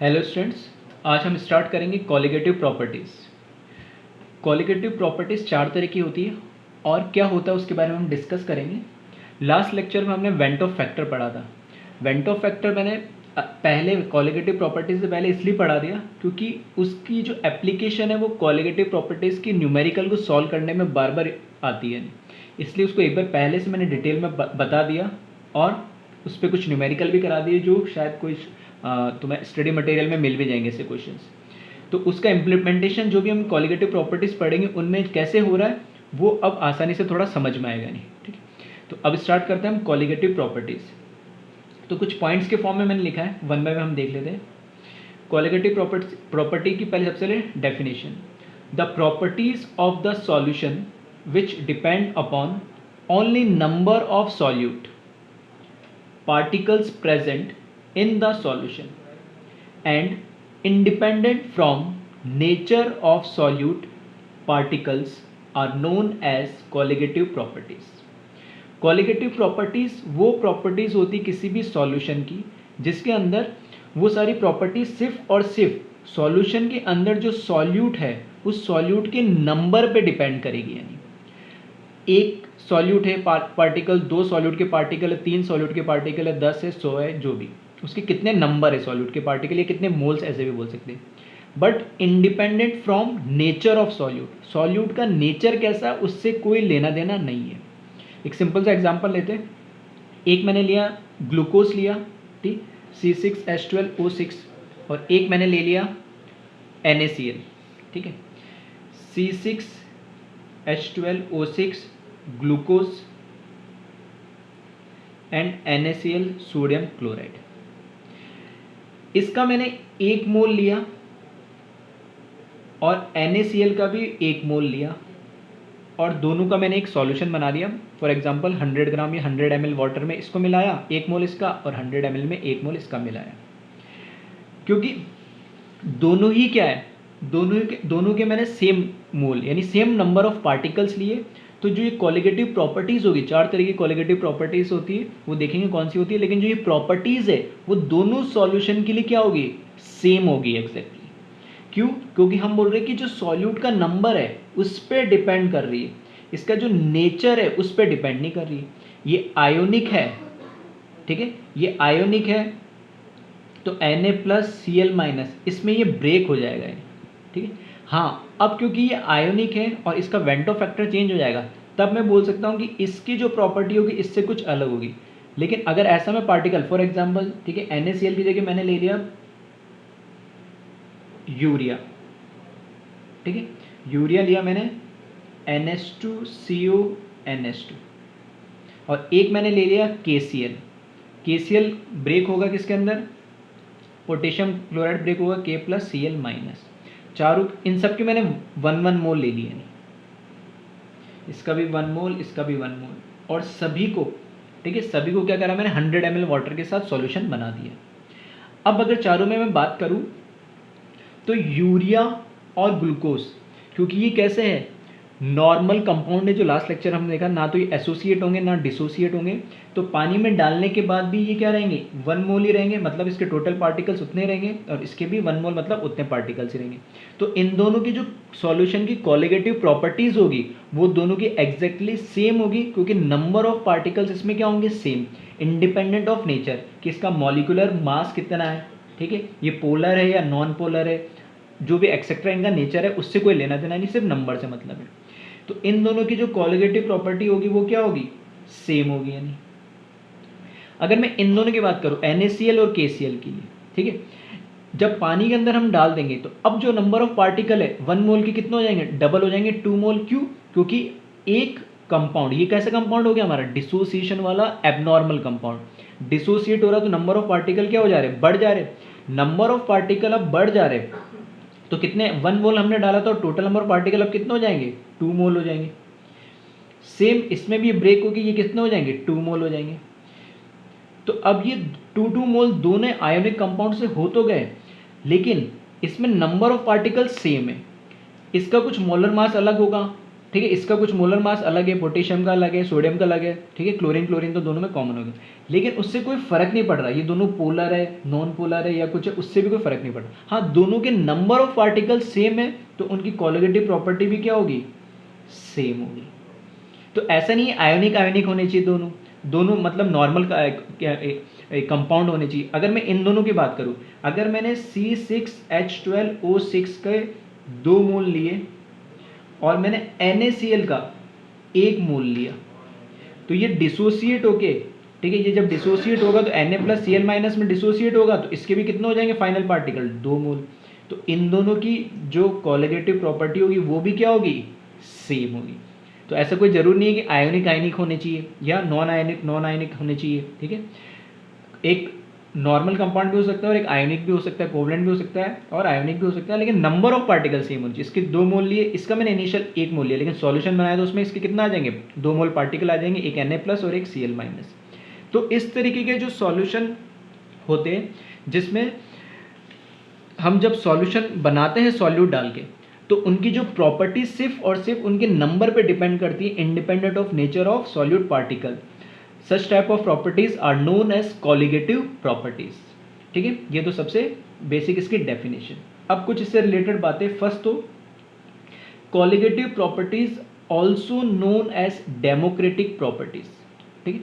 Hello students, आज हम start करेंगे कॉलिगेटिव प्रॉपर्टीज़। कॉलिगेटिव प्रॉपर्टीज़ चार तरह की होती है और क्या होता है उसके बारे में हम डिस्कस करेंगे। लास्ट लेक्चर में हमने वेंट ऑफ फैक्टर पढ़ा था। वेंट ऑफ फैक्टर मैंने पहले कॉलिगेटिव प्रॉपर्टीज़ से पहले इसलिए पढ़ा दिया क्योंकि उसकी जो एप्लीकेशन है वो कॉलिगेटिव प्रॉपर्टीज़ की न्यूमेरिकल को सॉल्व करने में बार बार आती है, इसलिए उसको एक बार पहले से मैंने डिटेल में बता दिया और उस पर कुछ न्यूमेरिकल भी करा दिए जो शायद कोई तुम्हें स्टडी मटेरियल में मिल भी जाएंगे ऐसे क्वेश्चंस। तो उसका इम्प्लीमेंटेशन जो भी हम कॉलिगेटिव प्रॉपर्टीज़ पढ़ेंगे उनमें कैसे हो रहा है वो अब आसानी से थोड़ा समझ में आएगा नहीं। ठीक है, तो अब स्टार्ट करते हैं हम कॉलिगेटिव प्रॉपर्टीज़। तो कुछ पॉइंट्स के फॉर्म में मैंने लिखा है, वन बाय वन हम देख लेते हैं। कॉलिगेटिव प्रॉपर्टी की पहले सबसे पहले definition, the properties of the solution which depend upon only number of solute particles present in the solution and independent from nature of solute particles are known as colligative properties. Colligative properties वो properties होती किसी भी solution की जिसके अंदर वो सारी properties सिर्फ और सिर्फ सॉल्यूशन के अंदर जो सॉल्यूट है उस सॉल्यूट के नंबर पे डिपेंड करेगी। यानी एक सॉल्यूट है पार्टिकल, दो सॉल्यूट के पार्टिकल है, तीन सॉल्यूट के पार्टिकल है, 10 है, 100 है, जो भी उसके कितने नंबर है सॉल्यूट के पार्टिकल या कितने मोल्स ऐसे भी बोल सकते हैं, but independent from nature of solute. Solute का नेचर कैसा उससे कोई लेना देना नहीं है। एक सिंपल सा एग्जांपल लेते हैं। एक मैंने लिया ग्लूकोज लिया, ठीक, C6H12O6, और एक मैंने ले लिया NaCl, ठीक है, C6H12O6 glucose and NaCl sodium chloride. इसका मैंने 1 मोल लिया और NaCl का भी 1 मोल लिया और दोनों का मैंने एक सॉल्यूशन बना दिया। फॉर एग्जांपल 100 ग्राम या 100 ml वाटर में इसको मिलाया, 1 मोल इसका, और 100 ml में 1 मोल इसका मिलाया। क्योंकि दोनों ही क्या है, दोनों के मैंने सेम मोल यानी सेम नंबर ऑफ पार्टिकल्स लिए, तो जो ये कॉलिगेटिव प्रॉपर्टीज़ होगी, चार तरह की कॉलिगेटिव प्रॉपर्टीज़ होती है, वो देखेंगे कौन सी होती है, लेकिन जो ये प्रॉपर्टीज़ है वो दोनों सॉल्यूशन के लिए क्या होगी, सेम होगी एग्जैक्टली। क्यों? क्योंकि हम बोल रहे हैं कि जो सॉल्यूट का नंबर है उस पर डिपेंड कर रही है, इसका जो नेचर है उस पर डिपेंड नहीं कर रही है। ये आयोनिक है, ठीक है, ये आयोनिक है तो Na+Cl-, इसमें ये ब्रेक हो जाएगा, ठीक है। हाँ, अब क्योंकि ये आयोनिक है और इसका वेंटो फैक्टर चेंज हो जाएगा, तब मैं बोल सकता हूँ कि इसकी जो प्रॉपर्टी होगी इससे कुछ अलग होगी। लेकिन अगर ऐसा मैं पार्टिकल, फॉर एग्जांपल, ठीक है, NaCl की जगह मैंने ले लिया यूरिया, ठीक है, यूरिया लिया मैंने NH2CONH2, और एक मैंने ले लिया KCl। KCl ब्रेक होगा किसके अंदर, पोटेशियम क्लोराइड ब्रेक होगा K+Cl-। चारों, इन सब के मैंने 1 मोल ले लिए, इसका भी 1 मोल, इसका भी 1 मोल, और सभी को, ठीक है, सभी को क्या करा मैंने 100 ml वाटर के साथ सॉल्यूशन बना दिया। अब अगर चारों में मैं बात करूं तो यूरिया और ग्लूकोज, क्योंकि ये कैसे है, नॉर्मल कंपाउंड है, जो लास्ट लेक्चर हमने देखा, ना तो ये एसोसिएट होंगे ना डिसोसिएट होंगे, तो पानी में डालने के बाद भी ये क्या रहेंगे, 1 मोल ही रहेंगे, मतलब इसके टोटल पार्टिकल्स उतने रहेंगे, और इसके भी 1 मोल मतलब उतने पार्टिकल्स ही रहेंगे। तो इन दोनों की जो सॉल्यूशन की कॉलिगेटिव प्रॉपर्टीज होगी वो दोनों की एग्जैक्टली सेम होगी, क्योंकि नंबर ऑफ पार्टिकल्स इसमें क्या होंगे, सेम, इंडिपेंडेंट ऑफ नेचर, कि इसका मॉलिक्यूलर मास कितना है, ठीक है, ये पोलर है या नॉन पोलर है, जो भी एक्सेट्रा इनका नेचर है उससे कोई लेना देना नहीं, सिर्फ नंबर से मतलब है। तो इन दोनों की जो कॉलिगेटिव प्रॉपर्टी होगी वो क्या होगी, सेम होगी। यानी अगर मैं इन दोनों की बात करूं NaCl और KCl की लिए, ठीक है, जब पानी के अंदर हम डाल देंगे तो अब जो नंबर ऑफ पार्टिकल है 1 मोल के कितने हो जाएंगे, डबल हो जाएंगे, 2 मोल। क्यों? क्योंकि एक कंपाउंड, ये कैसा कंपाउंड हो गया हमारा, डिसोसिएशन वाला एबनॉर्मल कंपाउंड। डिसोसिएट हो रहा तो नंबर ऑफ पार्टिकल क्या हो जा रहे, बढ़ जा रहे। नंबर ऑफ पार्टिकल अब बढ़ जा रहे, तो कितने, 1 मोल हमने डाला था, टोटल नंबर ऑफ पार्टिकल अब कितने हो जाएंगे, 2 मोल हो जाएंगे। सेम इसमें भी ब्रेक होगी, ये कितने हो जाएंगे, 2 मोल हो जाएंगे। तो अब ये 2 मोल दोनों आयोनिक कंपाउंड से हो तो गए, लेकिन इसमें नंबर ऑफ पार्टिकल सेम है, इसका कुछ मोलर मास अलग होगा, ठीक है, इसका कुछ मोलर मास अलग है, पोटेशियम का अलग है, सोडियम का अलग है, ठीक है, क्लोरीन क्लोरीन तो दोनों में कॉमन हो गया, लेकिन उससे कोई फर्क नहीं पड़ रहा ये दोनों पोलर है, नॉन पोलर है या कुछ है, उससे भी कोई फर्क नहीं पड़ रहा। हाँ, दोनों के नंबर ऑफ पार्टिकल सेम है तो उनकी कॉलिगेटिव प्रॉपर्टी भी क्या होगी, सेम होगी। तो ऐसा नहीं है आयोनिक आयोनिक होने चाहिए दोनों, दोनों मतलब नॉर्मल का कंपाउंड होने चाहिए। अगर मैं इन दोनों की बात करूं, अगर मैंने C6H12O6 के 2 मोल लिए और मैंने NaCl का 1 मोल लिया, तो ये डिसोसिएट होके, ठीक है, ये जब डिसोसिएट होगा तो Na+Cl- में डिसोसिएट होगा, तो इसके भी कितने हो जाएंगे फाइनल पार्टिकल, 2 मोल। तो इन दोनों की जो कॉलिगेटिव प्रॉपर्टी होगी वो भी क्या होगी, सेम होगी। तो ऐसा कोई जरूरी नहीं है कि आयोनिक आयनिक होने चाहिए या नॉन आयनिक होने चाहिए, ठीक है। एक नॉर्मल कंपाउंड भी हो सकता है और एक आयोनिक भी हो सकता है, कोवलेंट भी हो सकता है और आयोनिक भी हो सकता है, लेकिन नंबर ऑफ पार्टिकल सेम होनी चाहिए। इसके 2 मोल लिए, इसका मैंने इनिशियल 1 मोल लिया, लेकिन सॉल्यूशन बनाया तो उसमें इसके कितना आ जाएंगे, 2 मोल पार्टिकल आ जाएंगे, एक Na+ और एक Cl-। तो इस तरीके के जो सॉल्यूशन होते हैं जिसमें हम जब सॉल्यूशन बनाते हैं सॉल्यूट डाल के, तो उनकी जो प्रॉपर्टी सिर्फ और सिर्फ उनके नंबर पे डिपेंड करती है, independent of nature of solute particle. Such type of properties are known as colligative properties, ठीक है। ये तो सबसे बेसिक इसकी डेफिनेशन। अब कुछ इससे रिलेटेड बातें। फर्स्ट तो colligative properties also known as democratic properties, ठीक है।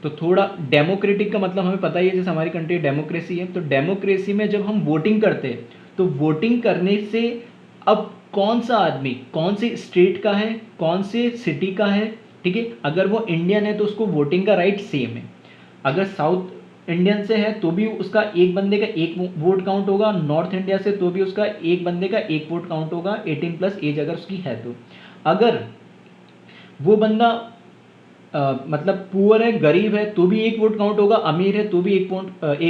तो थोड़ा डेमोक्रेटिक का मतलब हमें पता ही है, जैसे हमारी कंट्री डेमोक्रेसी है, तो डेमोक्रेसी में जब हम वोटिंग करते हैं तो वोटिंग करने से अब कौन सा आदमी कौन से स्टेट का है, कौन से सिटी का है, ठीक है, अगर वो इंडियन है तो उसको वोटिंग का राइट सेम है। अगर साउथ इंडियन से है तो भी उसका एक बंदे का एक वोट काउंट होगा, नॉर्थ इंडिया से तो भी उसका एक बंदे का एक वोट काउंट होगा, 18+ एज अगर उसकी है तो। अगर वो बंदा मतलब पुअर है, गरीब है, तो भी एक वोट काउंट होगा, अमीर है तो भी एक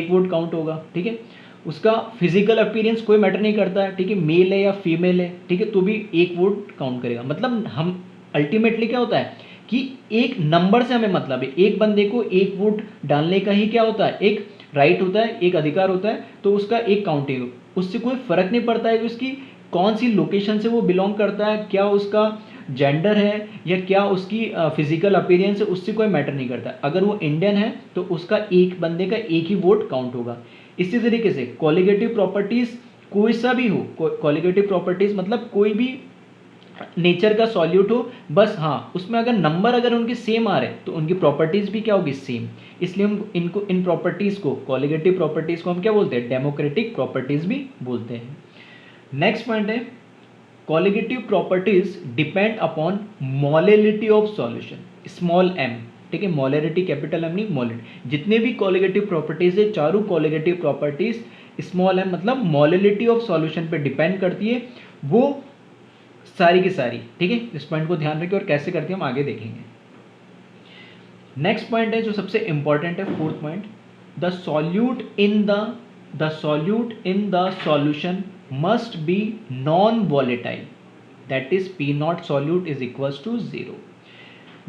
वोट काउंट होगा, ठीक है। उसका फिजिकल अपीयरेंस कोई मैटर नहीं करता है, ठीक है, मेल है या फीमेल है, ठीक है, तो भी एक वोट काउंट करेगा। मतलब हम अल्टीमेटली क्या होता है कि एक नंबर से हमें मतलब है, एक बंदे को एक वोट डालने का ही क्या होता है, एक राइट होता है, एक अधिकार होता है, तो उसका एक काउंटिंग, उससे कोई फर्क नहीं पड़ता है कि उसकी कौन सी लोकेशन से वो बिलोंग करता है, क्या उसका जेंडर है या क्या उसकी फिजिकल अपीयरेंस है, उससे कोई मैटर नहीं करता। अगर वो इंडियन है तो उसका एक बंदे का एक ही वोट काउंट होगा। इसी तरीके से कॉलिगेटिव प्रॉपर्टीज कोई सा भी हो, कॉलिगेटिव प्रॉपर्टीज मतलब कोई भी नेचर का सॉल्यूट हो, बस हाँ उसमें अगर नंबर अगर उनके सेम आ रहे तो उनकी प्रॉपर्टीज भी क्या होगी, सेम। इसलिए हम इनको इन प्रॉपर्टीज को, कॉलिगेटिव प्रॉपर्टीज को हम क्या बोलते हैं, डेमोक्रेटिक प्रॉपर्टीज भी बोलते हैं। नेक्स्ट पॉइंट है colligative properties depend upon molality of solution, small m, ठीक है, मोलैलिटी कैपिटल M नहीं, मोलैलिटी। जितने भी कॉलिगेटिव प्रॉपर्टीज है, चारों कॉलिगेटिव प्रॉपर्टीज स्मॉल m मतलब मोलैलिटी ऑफ सॉल्यूशन पे डिपेंड करती है, वो सारी की सारी, ठीक है। इस पॉइंट को ध्यान रखिए और कैसे करते हैं हम आगे देखेंगे। नेक्स्ट पॉइंट है जो सबसे इंपॉर्टेंट है, fourth point, the solute in the solution must be non volatile, that is P0 solute is equals to 0।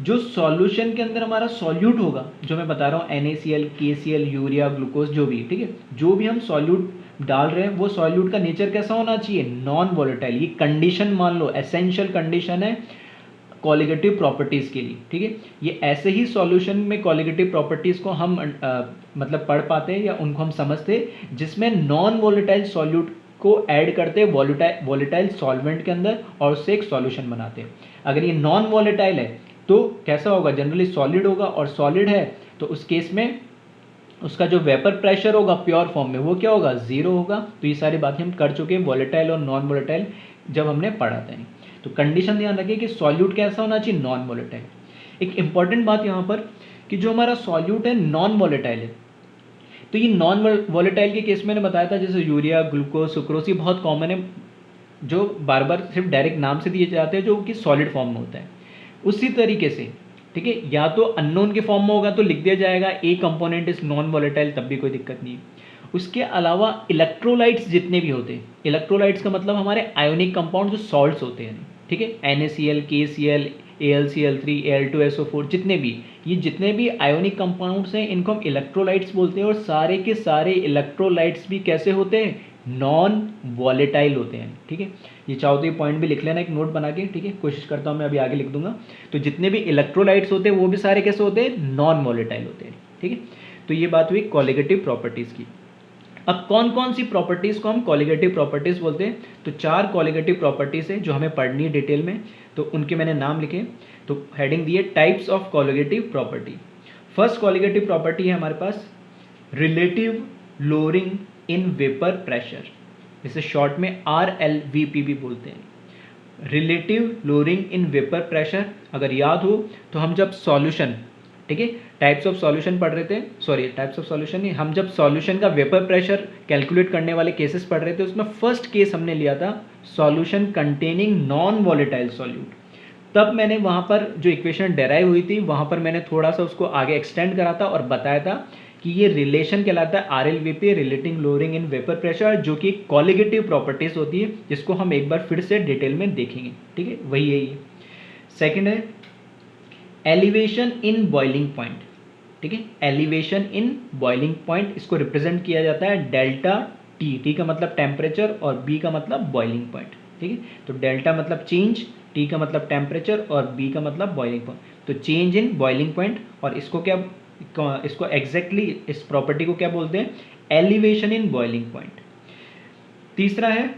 जो सॉल्यूशन के अंदर हमारा सॉल्यूट होगा, जो मैं बता रहा हूँ NaCl, KCl, यूरिया, ग्लूकोज, जो भी, ठीक है, जो भी हम सॉल्यूट डाल रहे हैं वो सॉल्यूट का नेचर कैसा होना चाहिए, नॉन वॉलेटाइल। ये कंडीशन मान लो, एसेंशियल कंडीशन है कॉलिगेटिव प्रॉपर्टीज़ के लिए, ठीक है। ये ऐसे ही सॉल्यूशन में कॉलिगेटिव प्रॉपर्टीज़ को हम मतलब पढ़ पाते हैं या उनको हम समझते हैं जिसमें नॉन वॉलेटाइल सॉल्यूट को ऐड करते हैं वॉलेटाइल सॉल्वेंट के अंदर और उससे एक सॉल्यूशन बनाते हैं। अगर ये नॉन वॉलेटाइल है तो कैसा होगा, जनरली सॉलिड होगा, और सॉलिड है तो उस केस में उसका जो वेपर प्रेशर होगा प्योर फॉर्म में वो क्या होगा, 0 होगा। तो ये सारी बातें हम कर चुके हैं वॉलेटाइल और नॉन वॉलेटाइल जब हमने पढ़ा था। तो कंडीशन ध्यान रखिए कि सॉल्यूट कैसा होना चाहिए, नॉन वॉलेटाइल। एक इंपॉर्टेंट बात यहाँ पर कि जो हमारा सॉल्यूट है नॉन वॉलेटाइल है, तो ये नॉन वॉलेटाइल के केस मैंने बताया था जैसे यूरिया, ग्लूकोज, सुक्रोज, ये बहुत कॉमन है जो बार बार सिर्फ डायरेक्ट नाम से दिए जाते हैं, जो कि सॉलिड फॉर्म में होता है। उसी तरीके से, ठीक है, या तो अननोन के फॉर्म में होगा तो लिख दिया जाएगा ए कंपोनेंट इज नॉन वॉलेटाइल, तब भी कोई दिक्कत नहीं है। उसके अलावा इलेक्ट्रोलाइट्स जितने भी होते हैं, इलेक्ट्रोलाइट्स का मतलब हमारे आयोनिक कंपाउंड जो सॉल्ट्स होते हैं, ठीक है, NaCl, KCl, AlCl3, Al2SO4, जितने भी आयोनिक कंपाउंड्स हैं इनको हम इलेक्ट्रोलाइट्स बोलते हैं, और सारे के सारे इलेक्ट्रोलाइट्स भी कैसे होते हैं, नॉन वॉलेटाइल होते हैं। ठीक है, ये चाहो तो ये पॉइंट भी लिख लेना एक नोट बना के। ठीक है, कोशिश करता हूँ मैं अभी आगे लिख दूंगा। तो जितने भी इलेक्ट्रोलाइट्स होते हैं वो भी सारे कैसे होते हैं, नॉन वॉलेटाइल होते हैं। ठीक है, तो ये बात हुई कॉलिगेटिव प्रॉपर्टीज़ की। अब कौन कौन सी प्रॉपर्टीज़ को हम कॉलिगेटिव प्रॉपर्टीज़ बोलते हैं, तो 4 कॉलिगेटिव प्रॉपर्टीज़ है जो हमें पढ़नी है डिटेल में, तो उनके मैंने नाम लिखे। तो हेडिंग दिए types of colligative property. First colligative property है हमारे पास relative lowering in vapour pressure, इसे शॉर्ट में RLVP भी बोलते हैं। Relative lowering in vapour pressure, अगर याद हो तो हम जब सॉल्यूशन, ठीक है, टाइप्स ऑफ सॉल्यूशन पढ़ रहे थे, सॉरी टाइप्स ऑफ सॉल्यूशन नहीं, हम जब सॉल्यूशन का वेपर प्रेशर कैलकुलेट करने वाले केसेस पढ़ रहे थे, उसमें फर्स्ट केस हमने लिया था solution containing non volatile solute. तब मैंने वहाँ पर जो इक्वेशन डेराइव हुई थी वहाँ पर मैंने थोड़ा सा उसको आगे एक्सटेंड करा था और बताया था कि ये रिलेशन कहलाता है RLVP, relating lowering in vapour pressure, जो कि कॉलिगेटिव प्रॉपर्टीज होती है, जिसको हम एक बार फिर से डिटेल में देखेंगे। ठीक है, वही है ये। सेकेंड है एलिवेशन इन बॉइलिंग पॉइंट। ठीक है, एलिवेशन इन बॉइलिंग पॉइंट, इसको रिप्रेजेंट किया जाता है डेल्टा T। T का मतलब टेम्परेचर और B का मतलब बॉइलिंग पॉइंट। ठीक है, तो डेल्टा मतलब चेंज, T का मतलब टेम्परेचर और B का मतलब बॉइलिंग पॉइंट, तो चेंज इन बॉइलिंग पॉइंट। और इसको एग्जैक्टली इस प्रॉपर्टी को क्या बोलते हैं, एलिवेशन इन बॉइलिंग पॉइंट। तीसरा है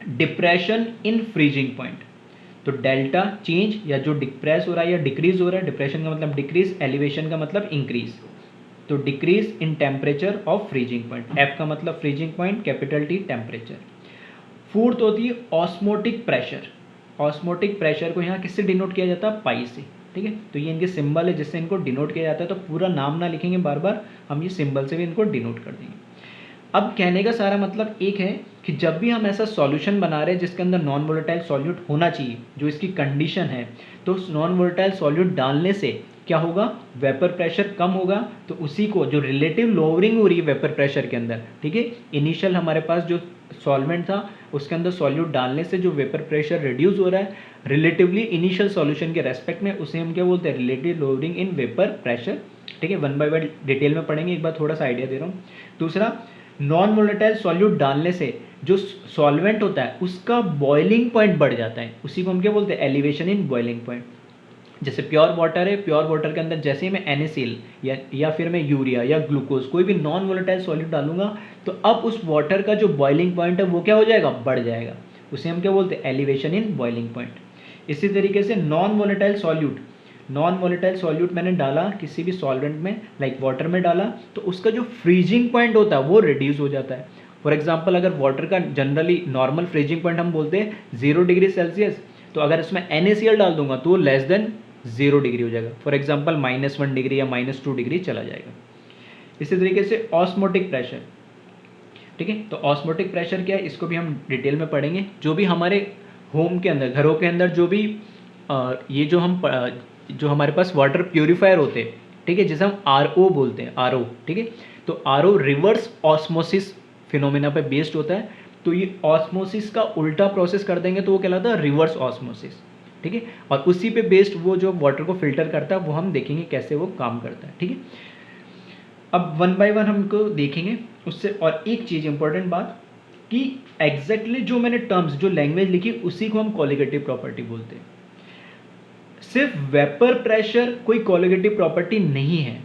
डिप्रेशन इन फ्रीजिंग पॉइंट। तो डेल्टा चेंज, या जो डिप्रेस हो रहा है या डिक्रीज हो रहा है, डिप्रेशन का मतलब डिक्रीज, एलिवेशन का मतलब इंक्रीज, तो decrease in temperature of freezing point. F का मतलब freezing point, capital T temperature. Fourth होती है ऑस्मोटिक प्रेशर। ऑस्मोटिक प्रेशर को यहाँ किससे डिनोट किया जाता है, पाई से। ठीक है, तो ये इनके सिंबल है जिससे इनको डिनोट किया जाता है, तो पूरा नाम ना लिखेंगे बार बार, हम ये सिंबल से भी इनको डिनोट कर देंगे। अब कहने का सारा मतलब एक है कि जब भी हम ऐसा सॉल्यूशन बना रहे हैं जिसके अंदर नॉन वोलेटाइल सॉल्यूट होना चाहिए, जो इसकी कंडीशन है, तो उस नॉन वोलेटाइल सॉल्यूट डालने से क्या होगा, वेपर प्रेशर कम होगा। तो उसी को जो रिलेटिव लोअरिंग हो रही है वेपर प्रेशर के अंदर, ठीक है, इनिशियल हमारे पास जो सॉल्वेंट था उसके अंदर सॉल्यूट डालने से जो वेपर प्रेशर रिड्यूस हो रहा है रिलेटिवली इनिशियल सॉल्यूशन के रेस्पेक्ट में, उसे हम क्या बोलते हैं, relative lowering in vapour pressure. ठीक है, वन बाय वन डिटेल में पढ़ेंगे, एक बार थोड़ा सा आइडिया दे रहा हूँ। दूसरा, नॉन वोलेटाइल सॉल्यूट डालने से जो सॉल्वेंट होता है उसका बॉइलिंग पॉइंट बढ़ जाता है, उसी को हम क्या बोलते हैं, एलिवेशन इन बॉइलिंग पॉइंट। जैसे प्योर वाटर है, प्योर वाटर के अंदर जैसे ही मैं NaCl या फिर मैं यूरिया या ग्लूकोज कोई भी नॉन वोलेटाइल सॉल्यूट डालूंगा, तो अब उस वाटर का जो बॉइलिंग पॉइंट है वो क्या हो जाएगा, बढ़ जाएगा, उसे हम क्या बोलते हैं, एलिवेशन इन बॉइलिंग पॉइंट। इसी तरीके से नॉन वोलेटाइल सॉल्यूट मैंने डाला किसी भी सॉल्वेंट में, लाइक वाटर में डाला, तो उसका जो फ्रीजिंग पॉइंट होता है वो रिड्यूस हो जाता है। फॉर एग्जाम्पल, अगर वाटर का जनरली नॉर्मल फ्रीजिंग पॉइंट हम बोलते हैं 0 डिग्री सेल्सियस, तो अगर इसमें NaCl डाल दूंगा तो वो लेस देन 0 डिग्री हो जाएगा, फॉर एग्जाम्पल -1 डिग्री या -2 डिग्री चला जाएगा। इसी तरीके से ऑस्मोटिक प्रेशर। ठीक है, तो ऑस्मोटिक प्रेशर क्या है, इसको भी हम डिटेल में पढ़ेंगे। जो भी हमारे होम के अंदर, घरों के अंदर जो भी ये जो हमारे पास वाटर प्योरीफायर होते हैं, ठीक है, जिसे हम RO बोलते हैं, RO। ठीक है, तो RO रिवर्स ऑस्मोसिस फिनोमेना पे बेस्ड होता है, तो ये ऑस्मोसिस का उल्टा प्रोसेस कर देंगे तो वो कहलाता है रिवर्स ऑस्मोसिस। ठीक है, और उसी पे बेस्ड वो जो वाटर को फिल्टर करता है वो हम देखेंगे कैसे वो काम करता है। ठीक है, अब वन बाय वन हमको देखेंगे उससे। और एक चीज़ इंपॉर्टेंट बात कि एग्जैक्टली जो मैंने टर्म्स, जो लैंग्वेज लिखी, उसी को हम कॉलिगेटिव प्रॉपर्टी बोलते हैं। सिर्फ वेपर प्रेशर कोई कॉलिगेटिव प्रॉपर्टी नहीं है,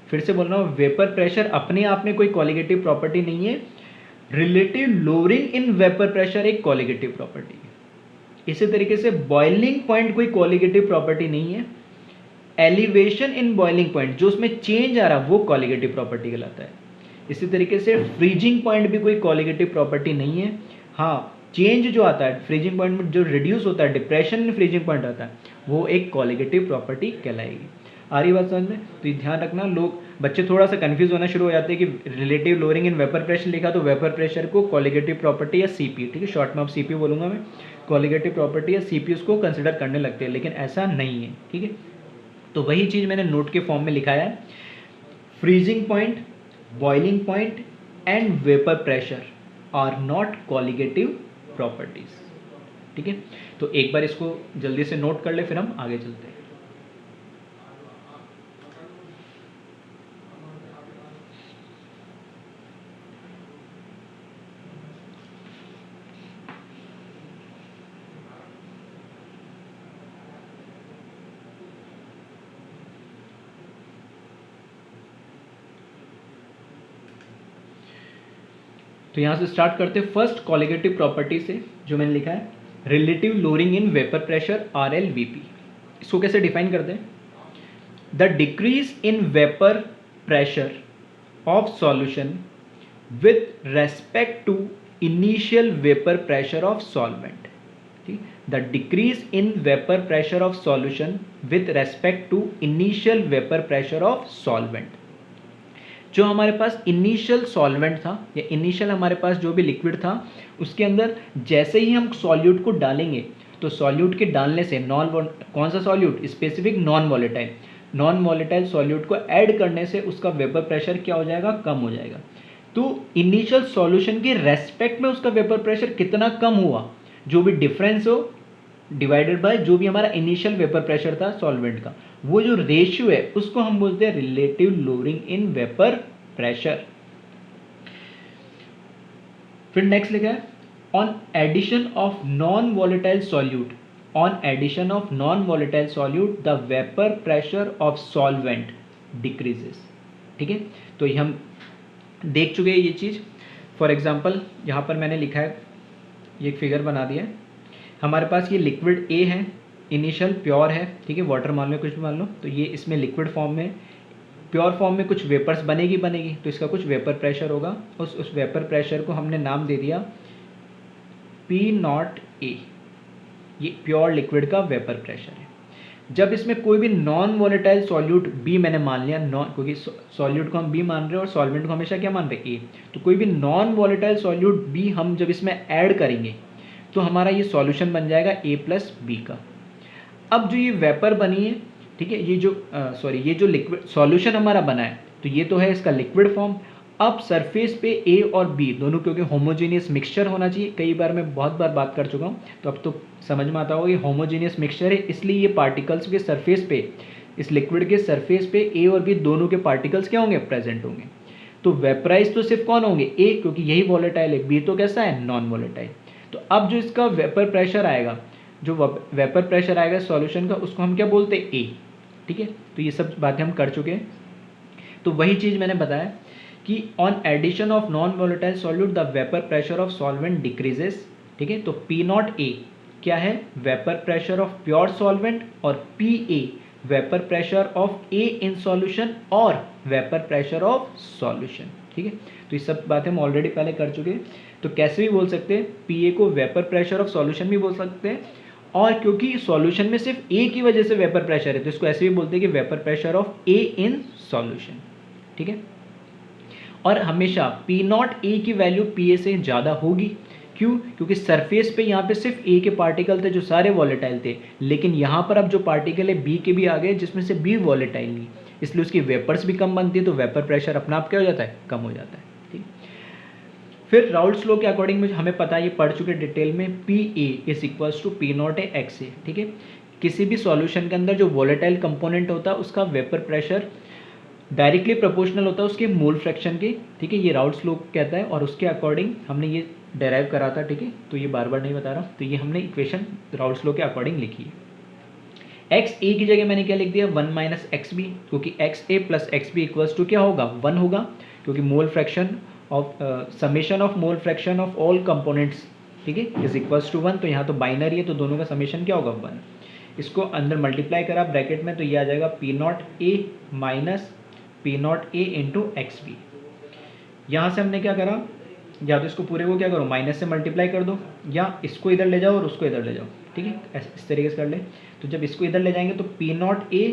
फिर से बोल रहा हूँ, वेपर प्रेशर अपने आप में कोई कॉलिगेटिव प्रॉपर्टी नहीं है, relative lowering in vapour pressure एक कॉलिगेटिव प्रॉपर्टी है। इसी तरीके से बॉइलिंग पॉइंट कोई कॉलिगेटिव प्रॉपर्टी नहीं है, एलिवेशन इन बॉइलिंग पॉइंट जो उसमें चेंज आ रहा है वो कॉलिगेटिव प्रॉपर्टी कहलाता है। इसी तरीके से फ्रीजिंग पॉइंट भी कोई कॉलिगेटिव प्रॉपर्टी नहीं है। हाँ, चेंज जो आता है फ्रीजिंग पॉइंट में, जो रिड्यूस होता है, डिप्रेशन इन फ्रीजिंग पॉइंट आता है, वो एक कॉलिगेटिव प्रॉपर्टी कहलाएगी। आ रही बात समझ में? तो ये ध्यान रखना, लोग बच्चे थोड़ा सा कंफ्यूज होना शुरू हो जाते हैं कि relative lowering in vapour pressure लिखा तो वेपर प्रेशर को कॉलिगेटिव प्रॉपर्टी या CP, ठीक है, शॉर्ट में आप CP बोलूँगा मैं, कॉलिगेटिव प्रॉपर्टी या CP उसको कंसिडर करने लगते हैं, लेकिन ऐसा नहीं है। ठीक है, तो वही चीज़ मैंने नोट के फॉर्म में लिखाया है, freezing point, boiling point and vapour pressure are not colligative properties. ठीक है, तो एक बार इसको जल्दी से नोट कर ले, फिर हम आगे चलते हैं। तो यहाँ से स्टार्ट करते हैं फर्स्ट कॉलिगेटिव प्रॉपर्टी से, जो मैंने लिखा है relative lowering in vapour pressure RLVP। इसको कैसे डिफाइन करते हैं? The decrease in vapour pressure of solution with respect to initial vapour pressure of solvent. ठीक, the decrease in vapour pressure of solution with respect to initial vapour pressure of solvent. जो हमारे पास initial solvent था या initial हमारे पास जो भी liquid था, उसके अंदर जैसे ही हम सॉल्यूट को डालेंगे तो सॉल्यूट के डालने से कौन सा solute? Specific non volatile solute को ऐड करने से उसका वेपर प्रेशर क्या हो जाएगा? कम हो जाएगा। तो इनिशियल सॉल्यूशन के रेस्पेक्ट में उसका वेपर प्रेशर कितना कम हुआ, जो भी डिफरेंस हो डिवाइडेड बाय जो भी हमारा इनिशियल वेपर प्रेशर था सॉल्वेंट का, वो जो रेशियो है उसको हम बोलते हैं relative lowering in vapour pressure. फिर नेक्स्ट लिखा है on addition of non volatile solute the vapour pressure of solvent decreases. ठीक है, तो ये हम देख चुके हैं ये चीज़। फॉर एग्जाम्पल यहाँ पर मैंने लिखा है, ये एक फिगर बना दिया है। हमारे पास ये लिक्विड A है, इनिशियल प्योर है, ठीक है, वाटर मान लो, कुछ भी मान लो, तो ये इसमें लिक्विड फॉर्म में, प्योर फॉर्म में कुछ वेपर्स बनेगी, तो इसका कुछ वेपर प्रेशर होगा। उस वेपर प्रेशर को हमने नाम दे दिया P0A। ये प्योर लिक्विड का वेपर प्रेशर है। जब इसमें कोई भी नॉन वॉलेटाइल सॉल्यूट B मैंने मान लिया, क्योंकि सॉल्यूट को हम B मान रहे हैं और सॉल्वेंट को हमेशा क्या मान रहे हैं? A। तो कोई भी नॉन वॉलेटाइल सॉल्यूट B हम जब इसमें ऐड करेंगे तो हमारा ये सॉल्यूशन बन जाएगा A प्लस B का। अब जो ये वेपर बनी है, ठीक है, ये जो लिक्विड सॉल्यूशन हमारा बना है, तो ये तो है इसका लिक्विड फॉर्म। अब सरफेस पे A और B दोनों, क्योंकि होमोजेनियस मिक्सचर होना चाहिए, कई बार मैं बहुत बार बात कर चुका हूँ, तो अब तो समझ में आता होगा ये होमोजेनियस मिक्सचर है, इसलिए ये पार्टिकल्स के सरफेस पे, इस लिक्विड के सरफेस पे A और B दोनों के पार्टिकल्स क्या होंगे? प्रेजेंट होंगे। तो वेपराइज तो सिर्फ कौन होंगे? A, क्योंकि यही वॉलेटाइल है, B तो कैसा है? Non volatile. तो अब जो इसका वेपर प्रेशर आएगा, जो वेपर प्रेशर आएगा सॉल्यूशन का, उसको हम क्या बोलते हैं? A। ठीक है, तो ये सब बातें हम कर चुके हैं। तो वही चीज़ मैंने बताया कि on addition of non volatile solute the vapour pressure of solvent decreases. ठीक है, तो P0A क्या है? Vapour pressure of pure solvent, और PA vapour pressure of A in solution और वेपर प्रेशर ऑफ सॉल्यूशन। ठीक है, तो ये सब बातें हम ऑलरेडी पहले कर चुके हैं। तो कैसे भी बोल सकते हैं, PA को वेपर प्रेशर ऑफ सॉल्यूशन भी बोल सकते हैं, और क्योंकि सॉल्यूशन में सिर्फ A की वजह से वेपर प्रेशर है, तो इसको ऐसे भी बोलते हैं कि vapour pressure of A in solution. ठीक है, और हमेशा P0A की वैल्यू PA से ज़्यादा होगी। क्यों? क्योंकि सरफेस पे यहाँ पे सिर्फ A के पार्टिकल थे जो सारे वॉलेटाइल थे, लेकिन यहाँ पर अब जो पार्टिकल है B के भी आ गए जिसमें से B वॉलेटाइल नहीं, इसलिए उसकी वेपर्स भी कम बनती है, तो वेपर प्रेशर अपना आप क्या हो जाता है? कम हो जाता है। ठीक, फिर राउल्ट्स लॉ के अकॉर्डिंग में हमें पता है, ये पढ़ चुके डिटेल में, PA is equals to P0A XA। ठीक है, किसी भी सॉल्यूशन के अंदर जो वॉलेटाइल कंपोनेंट होता है उसका वेपर प्रेशर डायरेक्टली प्रोपोर्शनल होता है उसके मोल फ्रैक्शन के। ठीक है, ये राउल्ट्स लॉ कहता है, और उसके अकॉर्डिंग हमने ये डेराइव करा था। ठीक है, तो ये बार बार नहीं बता रहा, तो ये हमने इक्वेशन राउल्ट्स लॉ के अकॉर्डिंग लिखी है। XA की जगह मैंने क्या लिख दिया? 1 माइनस XB, क्योंकि XA plus XB equals to क्या होगा? 1 होगा, क्योंकि mole fraction of summation of mole fraction of all components, ठीक है, इज इक्वल्स टू 1। तो यहाँ तो बाइनरी है, तो दोनों का समेशन क्या होगा? 1। इसको अंदर मल्टीप्लाई करा ब्रैकेट में, तो ये आ जाएगा P0A minus P0A into XB। यहाँ से हमने क्या करा, या तो इसको पूरे को क्या करो? माइनस से मल्टीप्लाई कर दो, या इसको इधर ले जाओ और उसको इधर ले जाओ। ठीक है, इस तरीके से कर ले। तो जब इसको इधर ले जाएंगे तो P0A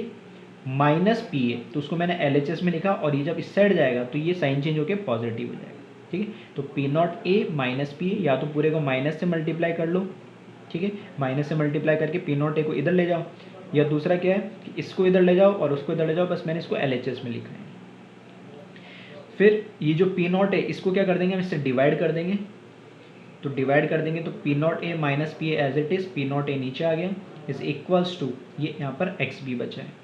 माइनस PA, तो उसको मैंने LHS में लिखा, और ये जब इस साइड जाएगा तो ये साइन चेंज होकर पॉजिटिव हो जाएगा। ठीक है, तो P0A माइनस PA, या तो पूरे को माइनस से मल्टीप्लाई कर लो। ठीक है, माइनस से मल्टीप्लाई करके P0A को इधर ले जाओ, या दूसरा क्या है कि इसको इधर ले जाओ और उसको इधर ले जाओ, बस मैंने इसको LHS में लिखा है। फिर ये जो P0 है इसको क्या कर देंगे? हम इससे डिवाइड कर देंगे, तो डिवाइड कर देंगे तो P naught A minus P as it is, P naught A नीचे आ गया, इज इक्वल्स टू ये यहाँ पर एक्स बी बचा है।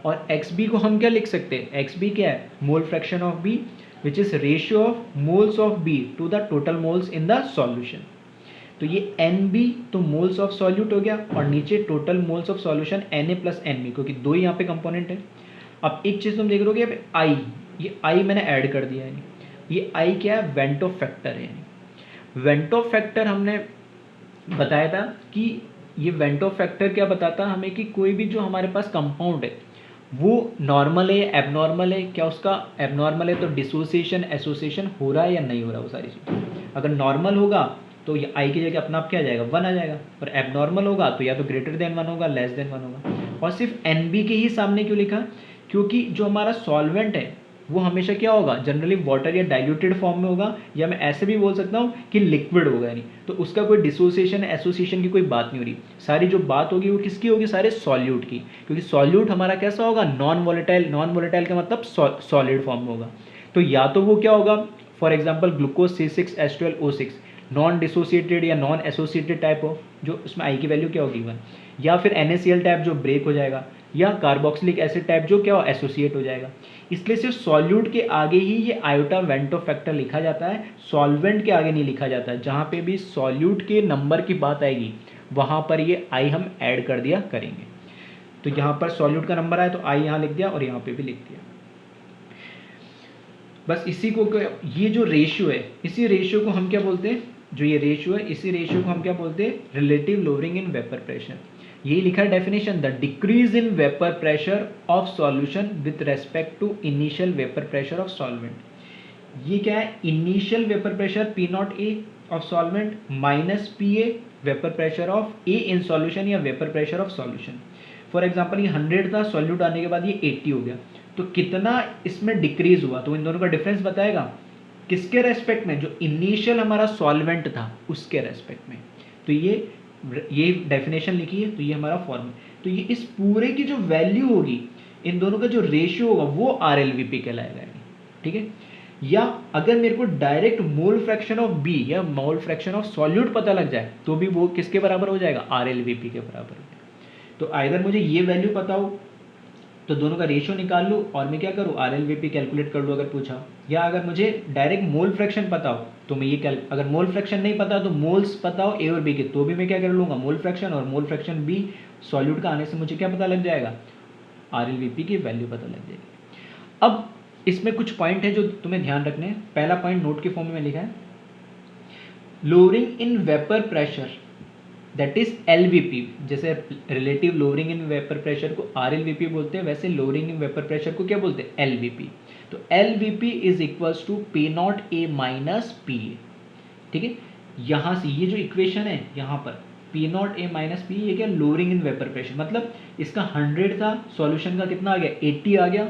और एक्स बी को हम क्या लिख सकते हैं, एक्स बी क्या है, mole fraction of B which is ratio of moles of B to the total moles in the solution. तो ये एन बी तो मोल्स ऑफ सॉल्यूट हो गया, और नीचे total moles of solution N A plus N B, क्योंकि दो ही यहाँ पे कंपोनेंट है। अब एक चीज़ तुम देख रहे हो कि आई, ये आई मैंने ऐड कर दिया है, ये आई क्या है, वेंटो फैक्टर है। वेंटो फैक्टर हमने बताया था कि ये वेंटो फैक्टर क्या बताता है हमें कि कोई भी जो हमारे पास कंपाउंड है वो नॉर्मल है या एबनॉर्मल है। क्या उसका एबनॉर्मल है तो डिसोसिएशन एसोसिएशन हो रहा है या नहीं हो रहा, वो सारी चीज़। अगर नॉर्मल होगा तो ये आई की जगह अपना आप क्या आ जाएगा, वन आ जाएगा, और एबनॉर्मल होगा तो या तो ग्रेटर देन वन होगा, लेस देन वन होगा। और सिर्फ एन बी के ही सामने क्यों लिखा, क्योंकि जो हमारा सॉल्वेंट है वो हमेशा क्या होगा, जनरली वाटर या डाइल्यूटेड फॉर्म में होगा, या मैं ऐसे भी बोल सकता हूँ कि लिक्विड होगा, यानी तो उसका कोई डिसोसिएशन एसोसिएशन की कोई बात नहीं हो रही। सारी जो बात होगी वो किसकी होगी, सारे सॉल्यूट की, क्योंकि सॉल्यूट हमारा कैसा होगा, नॉन वोलेटाइल। नॉन वोलेटाइल का मतलब सॉलिड फॉर्म में होगा। तो या तो वो क्या होगा, for example glucose C6H12O6 non dissociated या नॉन एसोसिएटेड टाइप हो, जो उसमें आई की वैल्यू क्या होगी, वन, या फिर NaCl टाइप जो ब्रेक हो जाएगा, या कार्बोक्सिलिक एसिड टाइप जो क्या हो, एसोसिएट हो जाएगा। इसलिए सिर्फ सॉल्यूट के आगे ही ये आयोटा वेंटो फैक्टर लिखा जाता है, सॉल्वेंट के आगे नहीं लिखा जाता है। जहाँ पे भी सॉल्यूट के नंबर की बात आएगी वहाँ पर ये आई हम ऐड कर दिया करेंगे। तो यहाँ पर सॉल्यूट का नंबर आया तो आई यहाँ लिख दिया और यहाँ पे भी लिख दिया। बस इसी को, ये जो रेशियो है, इसी रेशियो को हम क्या बोलते हैं, जो ये रेशियो है इसी रेशियो को हम क्या बोलते हैं, relative lowering in vapour pressure. यही लिखा है definition, the decrease in vapour pressure of solution with respect to initial vapour pressure of solvent. ये क्या है, initial vapour pressure P naught A of solvent minus P A vapour pressure of A in solution या vapour pressure of solution. For example ये 100 था, solute आने के बाद ये 80 हो गया, तो कितना इसमें डिक्रीज हुआ, तो इन दोनों का डिफरेंस बताएगा किसके रेस्पेक्ट में, जो इनिशियल हमारा सॉल्वेंट था उसके रेस्पेक्ट में। तो ये डेफिनेशन लिखी है, तो ये हमारा फॉर्मूला। तो ये इस पूरे की जो वैल्यू होगी, इन दोनों का जो रेशियो होगा वो RLVP कहलाएगा, ठीक है। या अगर मेरे को direct mole fraction of B या मोल फ्रैक्शन ऑफ सॉल्यूट पता लग जाए तो भी वो किसके बराबर हो जाएगा, RLVP के बराबर हो जाएगा। तो अगर मुझे ये वैल्यू पता हो तो दोनों का रेशियो निकाल लूँ और मैं क्या करूँ, RLVP कैलकुलेट कर लूँ अगर पूछा। या अगर मुझे डायरेक्ट मोल फ्रैक्शन पता हो तो मैं ये अगर मोल फ्रैक्शन नहीं पता तो मोल्स पता हो ए और बी के, तो भी मैं क्या कर लूँगा, मोल फ्रैक्शन, और मोल फ्रैक्शन बी सॉल्यूट का आने से मुझे क्या पता लग जाएगा, RLVP की वैल्यू पता लग जाएगी। अब इसमें कुछ पॉइंट है जो तुम्हें ध्यान रखने हैं। पहला पॉइंट नोट के फॉर्म में लिखा है, lowering in vapour pressure that is LVP। जैसे relative lowering in vapour pressure को RLVP बोलते हैं, वैसे लोअरिंग इन वेपर प्रेशर को क्या बोलते हैं, LVP। तो LVP is equals to P naught A minus PA, ठीक है। यहाँ से ये जो इक्वेशन है यहाँ पर P naught A minus PA, ये क्या, लोअरिंग इन वेपर प्रेशर, मतलब इसका 100 था, सॉल्यूशन का कितना आ गया, 80 आ गया,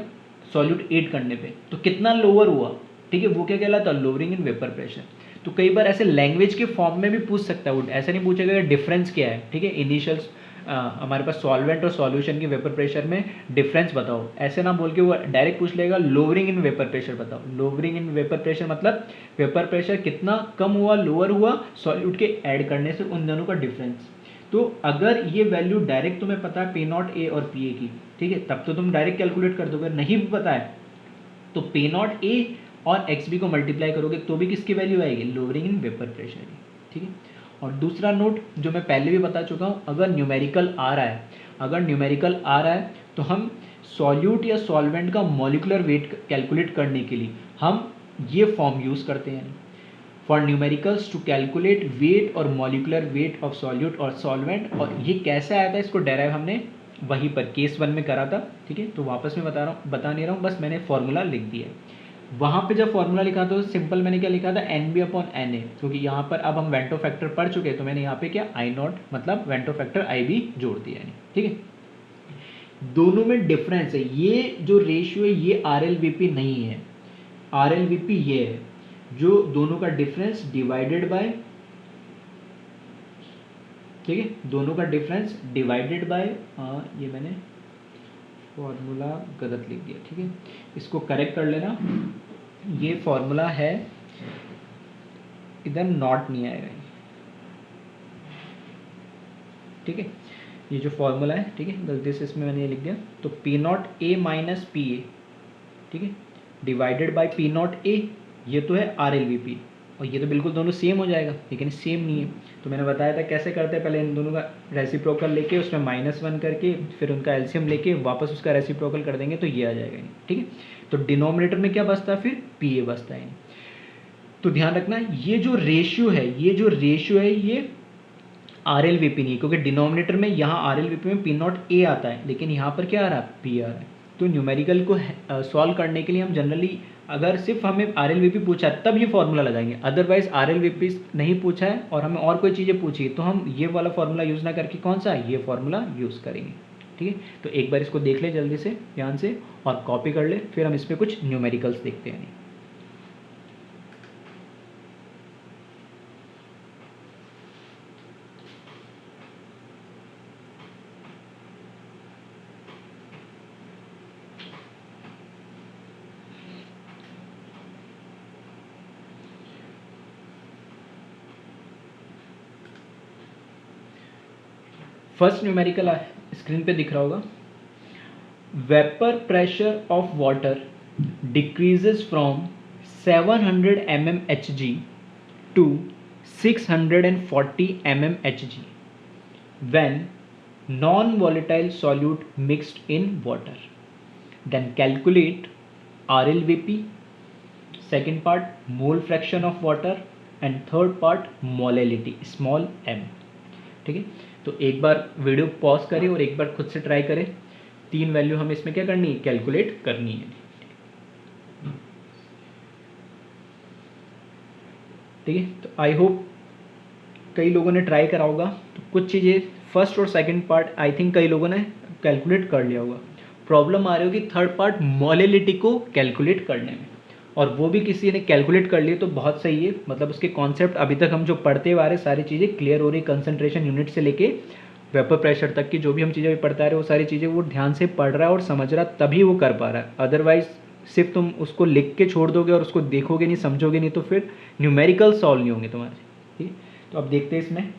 सॉल्यूट 8 करने पे तो कितना लोअर हुआ, ठीक है, वो क्या कहलाता है, लोअरिंग इन वेपर प्रेशर। तो कई बार ऐसे लैंग्वेज के फॉर्म में भी पूछ सकता है वो, ऐसा नहीं पूछेगा डिफरेंस क्या है, ठीक है, इनिशियल हमारे पास सॉल्वेंट और सॉल्यूशन के वेपर प्रेशर में डिफरेंस बताओ, ऐसे ना बोल के वो डायरेक्ट पूछ लेगा लोअरिंग इन वेपर प्रेशर बताओ। लोअरिंग इन वेपर प्रेशर मतलब वेपर प्रेशर कितना कम हुआ, लोअर हुआ सॉल्यूट के ऐड करने से, उन दोनों का डिफरेंस। तो अगर ये वैल्यू डायरेक्ट तुम्हें पता है P नॉट A और PA की, ठीक है, तब तो तुम डायरेक्ट कैलकुलेट कर दोगे। नहीं भी पता है तो P नॉट A और XB को मल्टीप्लाई करोगे तो भी किसकी वैल्यू आएगी, लोअरिंग इन वेपर प्रेशर की, ठीक है। और दूसरा नोट जो मैं पहले भी बता चुका हूँ, अगर न्यूमेरिकल आ रहा है तो हम सॉल्यूट या सॉल्वेंट का मॉलिकुलर वेट कैलकुलेट करने के लिए हम ये फॉर्म यूज़ करते हैं, for numericals to calculate weight और मॉलिकुलर वेट ऑफ सॉल्यूट और सॉल्वेंट। और ये कैसे आया था, इसको डेराइव हमने वहीं पर केस 1 में करा था, ठीक है। तो वापस में बता नहीं रहा हूँ, बस मैंने फॉर्मूला लिख दिया है। वहाँ पे जब फॉर्मूला लिखा तो सिंपल मैंने क्या लिखा था, NB/NA, क्योंकि यहाँ पर अब हम वेंटो फैक्टर पढ़ चुके हैं तो मैंने यहाँ पे क्या I0 मतलब वेंटो फैक्टर IB जोड़ दिया है, ठीक है। दोनों में डिफरेंस है, ये जो रेशियो है ये RLVP नहीं है, RLVP ये है, जो दोनों का डिफरेंस डिवाइडेड बाय, ठीक है, दोनों का डिफरेंस डिवाइडेड बाय, ये मैंने फॉर्मूला गलत लिख दिया, ठीक है, इसको करेक्ट कर लेना। ये फॉर्मूला है, इधर नॉट नहीं आएगा, ठीक है, ये जो फॉर्मूला है, ठीक है, गलती से इसमें मैंने ये लिख दिया, तो P naught A minus P A, ठीक है, डिवाइडेड बाई पी नॉट ए, ये तो है आर एल वी पी, और ये तो बिल्कुल दोनों सेम हो जाएगा, लेकिन सेम नहीं है। तो मैंने बताया था कैसे करते हैं, पहले इन दोनों का रेसिप्रोकल लेके उसमें -1 करके फिर उनका एलसीएम लेके वापस उसका रेसिप्रोकल कर देंगे तो ये आ जाएगा, ठीक है। तो डिनोमिनेटर में क्या बचता है फिर, पी ए बचता है। तो ध्यान रखना ये जो रेशियो है ये आर एल वी पी नहीं है, क्योंकि डिनोमिनेटर में यहाँ आर एल वी पी में पी नॉट ए आता है, लेकिन यहाँ पर क्या आ रहा है, पी आ रहा है। तो न्यूमेरिकल को सॉल्व करने के लिए हम जनरली अगर सिर्फ हमें आर एल वी पी पूछा है तब ये फॉर्मूला लगाएंगे, otherwise R L V P नहीं पूछा है और हमें और कोई चीज़ें पूछी तो हम ये वाला फॉर्मूला यूज़ ना करके कौन सा ये फॉर्मूला यूज़ करेंगे, ठीक है। तो एक बार इसको देख ले जल्दी से ध्यान से और कॉपी कर ले, फिर हम इसमें कुछ न्यूमेरिकल्स देखते हैं। फर्स्ट न्यूमेरिकल स्क्रीन पे दिख रहा होगा, vapour pressure of water decreases from 700 mmHg to 640 mmHg when non-volatile solute mixed in water. Then calculate RLVP, second part mole fraction of water and third part molality small m, ठीक है। तो एक बार video pause करें और एक बार खुद से try करें, 3 वैल्यू हमें इसमें क्या करनी है, कैलकुलेट करनी है, ठीक है। तो आई होप कई लोगों ने ट्राई करा होगा, तो कुछ चीज़ें फर्स्ट और सेकंड पार्ट आई थिंक कई लोगों ने कैलकुलेट कर लिया होगा। प्रॉब्लम आ रही होगी थर्ड पार्ट मोलेलिटी को कैलकुलेट करने में, और वो भी किसी ने कैलकुलेट कर लिए तो बहुत सही है, मतलब उसके कॉन्सेप्ट अभी तक हम जो पढ़ते आ रहे सारी चीज़ें क्लियर हो रही, कंसंट्रेशन यूनिट से लेके वेपर प्रेशर तक की जो भी हम चीज़ें पढ़ते आ रहे वो सारी चीज़ें वो ध्यान से पढ़ रहा है और समझ रहा तभी वो कर पा रहा है। अदरवाइज सिर्फ तुम उसको लिख के छोड़ दोगे और उसको देखोगे नहीं, समझोगे नहीं, तो फिर न्यूमेरिकल सॉल्व नहीं होंगे तुम्हारे, ठीक है। तो अब देखते हैं इसमें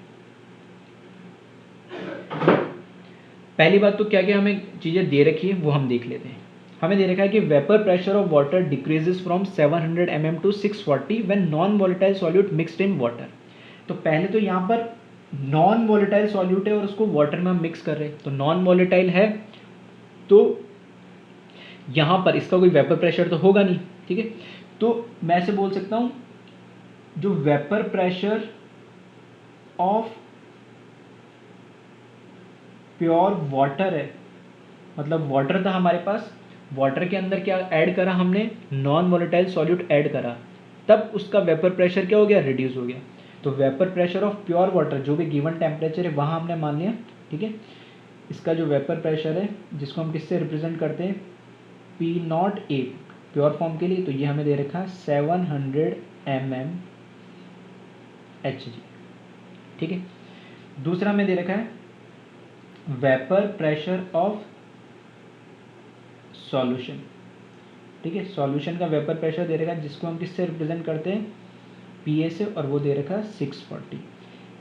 पहली बात तो क्या क्या हमें चीज़ें दे रखी है वो हम देख लेते हैं। हमें दे रखा है कि vapour pressure of water decreases from 700 mm to 640 when non volatile solute mixed in water. तो पहले तो यहाँ पर नॉन वोलेटाइल सॉल्यूट है और उसको वाटर में हम मिक्स कर रहे हैं, तो नॉन वोलेटाइल है तो यहाँ पर इसका कोई वेपर प्रेशर तो होगा नहीं, ठीक है। तो मैं ऐसे बोल सकता हूँ जो vapour pressure of pure water है, मतलब वाटर था हमारे पास, वाटर के अंदर क्या ऐड करा हमने, नॉन वोलेटाइल सॉल्यूट ऐड करा, तब उसका वेपर प्रेशर क्या हो गया, रिड्यूस हो गया। तो vapour pressure of pure water जो भी गिवन टेम्परेचर है वहाँ हमने मान लिया, ठीक है। इसका जो वेपर प्रेशर है जिसको हम किससे रिप्रेजेंट करते हैं, P naught a pure form के लिए, तो ये हमें दे रखा है 700 mmHg, ठीक है। दूसरा हमें दे रखा है वेपर प्रेशर ऑफ सॉल्यूशन, ठीक है। सॉल्यूशन का वेपर प्रेशर दे रखा है जिसको हम किससे रिप्रेजेंट करते हैं, पी ए से, और वो दे रखा है 640,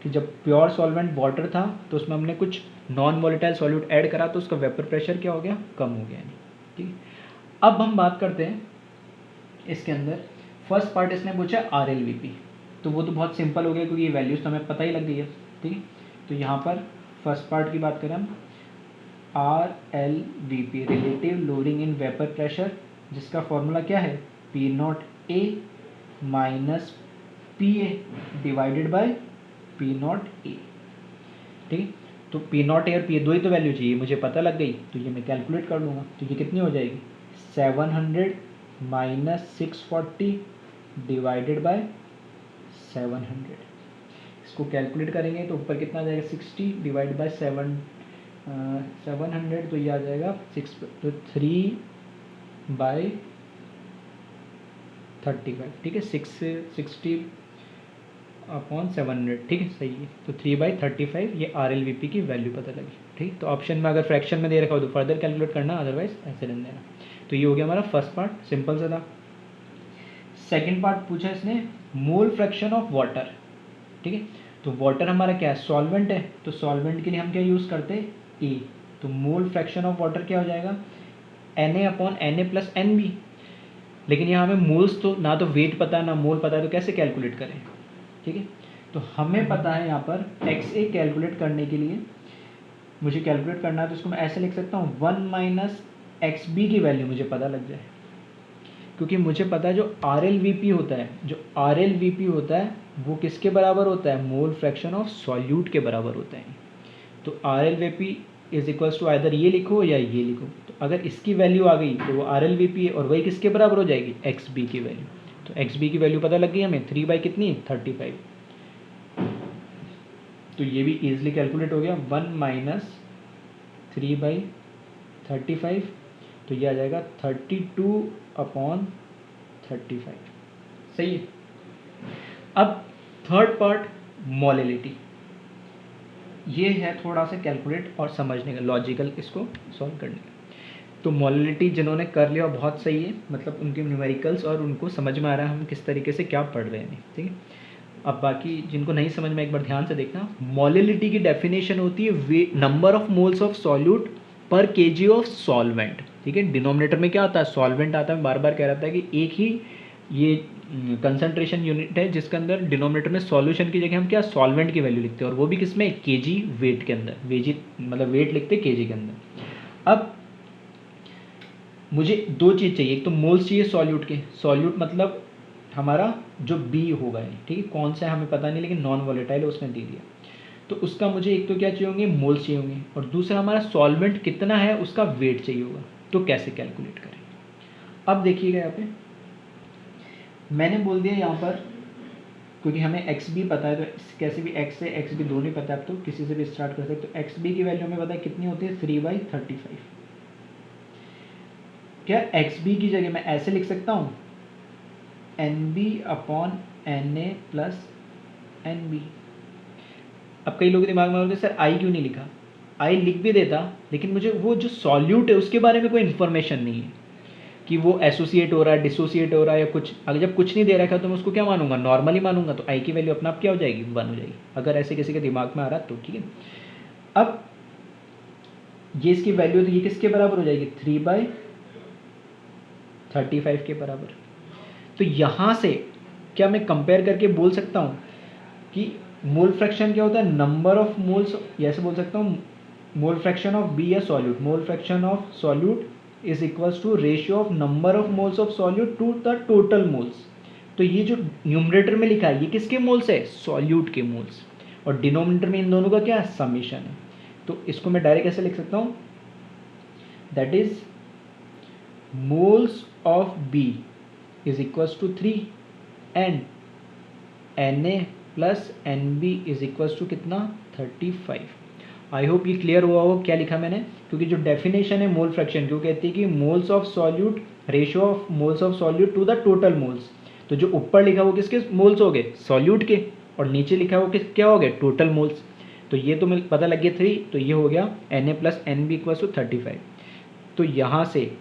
कि जब प्योर सॉल्वेंट वाटर था तो उसमें हमने कुछ नॉन वोलेटाइल सॉल्यूट ऐड करा तो उसका वेपर प्रेशर क्या हो गया, कम हो गया, ठीक है। अब हम बात करते हैं इसके अंदर फर्स्ट पार्ट इसने पूछा आर एल वी पी, तो वो तो बहुत सिंपल हो गया क्योंकि ये वैल्यूज तो हमें पता ही लग गई है, ठीक है। तो यहाँ पर फर्स्ट पार्ट की बात करें हम, R L V P relative loading इन वेपर प्रेशर, जिसका फॉर्मूला क्या है, P naught A minus P A divided by P naught ए, ठीक है। तो पी नॉट ए और पी ए दो ही तो वैल्यू चाहिए, मुझे पता लग गई, तो ये मैं कैलकुलेट कर लूँगा, तो ये कितनी हो जाएगी, 700 माइनस 640 डिवाइडेड बाय 700। इसको कैलकुलेट करेंगे तो ऊपर कितना आ जाएगा, 60 डिवाइड बाय 700, तो ये आ जाएगा 6, तो 3/35, ठीक है, 660 अपॉन 700, ठीक है, सही है। तो 3/35 ये आर एल वी पी की वैल्यू पता लगी, ठीक। तो ऑप्शन में अगर फ्रैक्शन में दे रखा हो तो फर्दर कैलकुलेट करना, अदरवाइज ऐसे रहने देना। तो ये हो गया हमारा फर्स्ट पार्ट, सिंपल सा था। सेकेंड पार्ट पूछा इसने मोल फ्रैक्शन ऑफ वाटर, ठीक है। तो वाटर हमारा क्या है, सॉल्वेंट है, तो सॉल्वेंट के लिए हम क्या यूज़ करते हैं, ए। तो मोल फ्रैक्शन ऑफ वाटर क्या हो जाएगा, Na/Na+NB। लेकिन यहाँ हमें मोल्स तो ना तो वेट पता है ना मोल पता है, तो कैसे कैलकुलेट करें, ठीक है। तो हमें पता है यहाँ पर XA कैलकुलेट करने के लिए मुझे कैलकुलेट करना है, तो इसको मैं ऐसे लिख सकता हूँ 1 - XB की वैल्यू मुझे पता लग जाए, क्योंकि मुझे पता है जो RLVP होता है, जो RLVP होता है वो किसके बराबर होता है, मोल फ्रैक्शन ऑफ सॉल्यूट के बराबर होता है। तो RLVP is equals to either ये लिखो या ये लिखो। तो अगर इसकी वैल्यू आ गई तो वो RLVP है, और वही किसके बराबर हो जाएगी, XB की वैल्यू। तो XB की वैल्यू पता लग गई हमें, 3 बाई कितनी, 35। तो ये भी ईजिली कैलकुलेट हो गया, 1 - 3/35। तो ये आ जाएगा 32/35। सही है। अब थर्ड पार्ट, मोलिलिटी। ये है थोड़ा सा कैलकुलेट और समझने का, लॉजिकल इसको सॉल्व करने का। तो मोलिलिटी जिन्होंने कर लिया बहुत सही है, मतलब उनके न्यूमेरिकल्स और उनको समझ में आ रहा है हम किस तरीके से क्या पढ़ रहे हैं, ठीक है। अब बाकी जिनको नहीं समझ में, एक बार ध्यान से देखना। मोलिलिटी की डेफिनेशन होती है number of moles of solute पर केजी ऑफ सॉल्वेंट, ठीक है। डिनोमिनेटर में क्या आता है, सॉल्वेंट आता है। बार बार कह रहा था कि एक ही ये कंसंट्रेशन यूनिट है जिसके अंदर डिनोमिनेटर में सॉल्यूशन की जगह हम क्या, सॉल्वेंट की वैल्यू लिखते हैं, और वो भी किस में, केजी वेट के अंदर। वेजी मतलब वेट लिखते हैं केजी के अंदर। अब मुझे दो चीज़ चाहिए, एक तो मोल्स चाहिए सॉल्यूट के, सॉल्यूट मतलब हमारा जो बी होगा, ठीक है, कौन सा है हमें पता नहीं, लेकिन नॉन वॉलेटाइल है उसने दे दिया। तो उसका मुझे एक तो क्या चाहिए होंगे, मोल्स चाहिए होंगे, और दूसरा हमारा सॉल्वेंट कितना है उसका वेट चाहिए होगा। तो कैसे कैलकुलेट करें, अब देखिएगा यहाँ पे मैंने बोल दिया यहाँ पर, क्योंकि हमें एक्स बी पता है, तो कैसे भी एक्स से एक्स बी दोनों ही पता है, अब तो किसी से भी स्टार्ट कर सकते। तो एक्स बी की वैल्यू हमें पता है कितनी होती है, 3/35। क्या एक्स बी की जगह मैं ऐसे लिख सकता हूँ, NB/Na+NB। अब कई लोगों के दिमाग में बोलते सर आई क्यों नहीं लिखा, आई लिख भी देता, लेकिन मुझे वो जो सॉल्यूट है उसके बारे में कोई इन्फॉर्मेशन नहीं है कि वो एसोसिएट हो रहा है, डिसोसिएट हो रहा है या कुछ। अगर जब कुछ नहीं दे रखा तो मैं उसको क्या मानूंगा, नॉर्मली मानूंगा। तो आई की वैल्यू अपना आप क्या हो जाएगी, 1 हो जाएगी। अगर ऐसे किसी के दिमाग में आ रहा तो ठीक है। अब ये इसकी वैल्यू, तो ये किसके बराबर हो जाएगी, 3/35 के बराबर। तो यहाँ से क्या मैं कंपेयर करके बोल सकता हूँ कि मोल फ्रैक्शन क्या होता है, नंबर ऑफ मोल्स, ऐसे बोल सकता हूँ मोल फ्रैक्शन ऑफ बी या solute, mole fraction of solute is equals to ratio of number of moles of solute to the total moles. तो ये जो न्यूमरेटर में लिखा है ये किसके मोल्स है, सॉल्यूट के मोल्स, और डिनोमिनेटर में इन दोनों का क्या है, समीशन है। तो इसको मैं डायरेक्ट ऐसे लिख सकता हूँ, that is moles of B is equals to 3 and Na+NB is equals to कितना, 35। आई होप ये क्लियर हुआ हो क्या लिखा मैंने, क्योंकि जो डेफिनेशन है मोल फ्रैक्शन की वो कहती है कि moles of solute, ratio of moles of solute to the total moles. तो जो ऊपर लिखा वो किसके मोल्स हो गए, सॉल्यूट के, और नीचे लिखा वो किस क्या हो गए, टोटल मोल्स। तो ये तो पता लग गया 3, तो ये हो गया Na+NB इक्वल्स टू 35। तो यहाँ से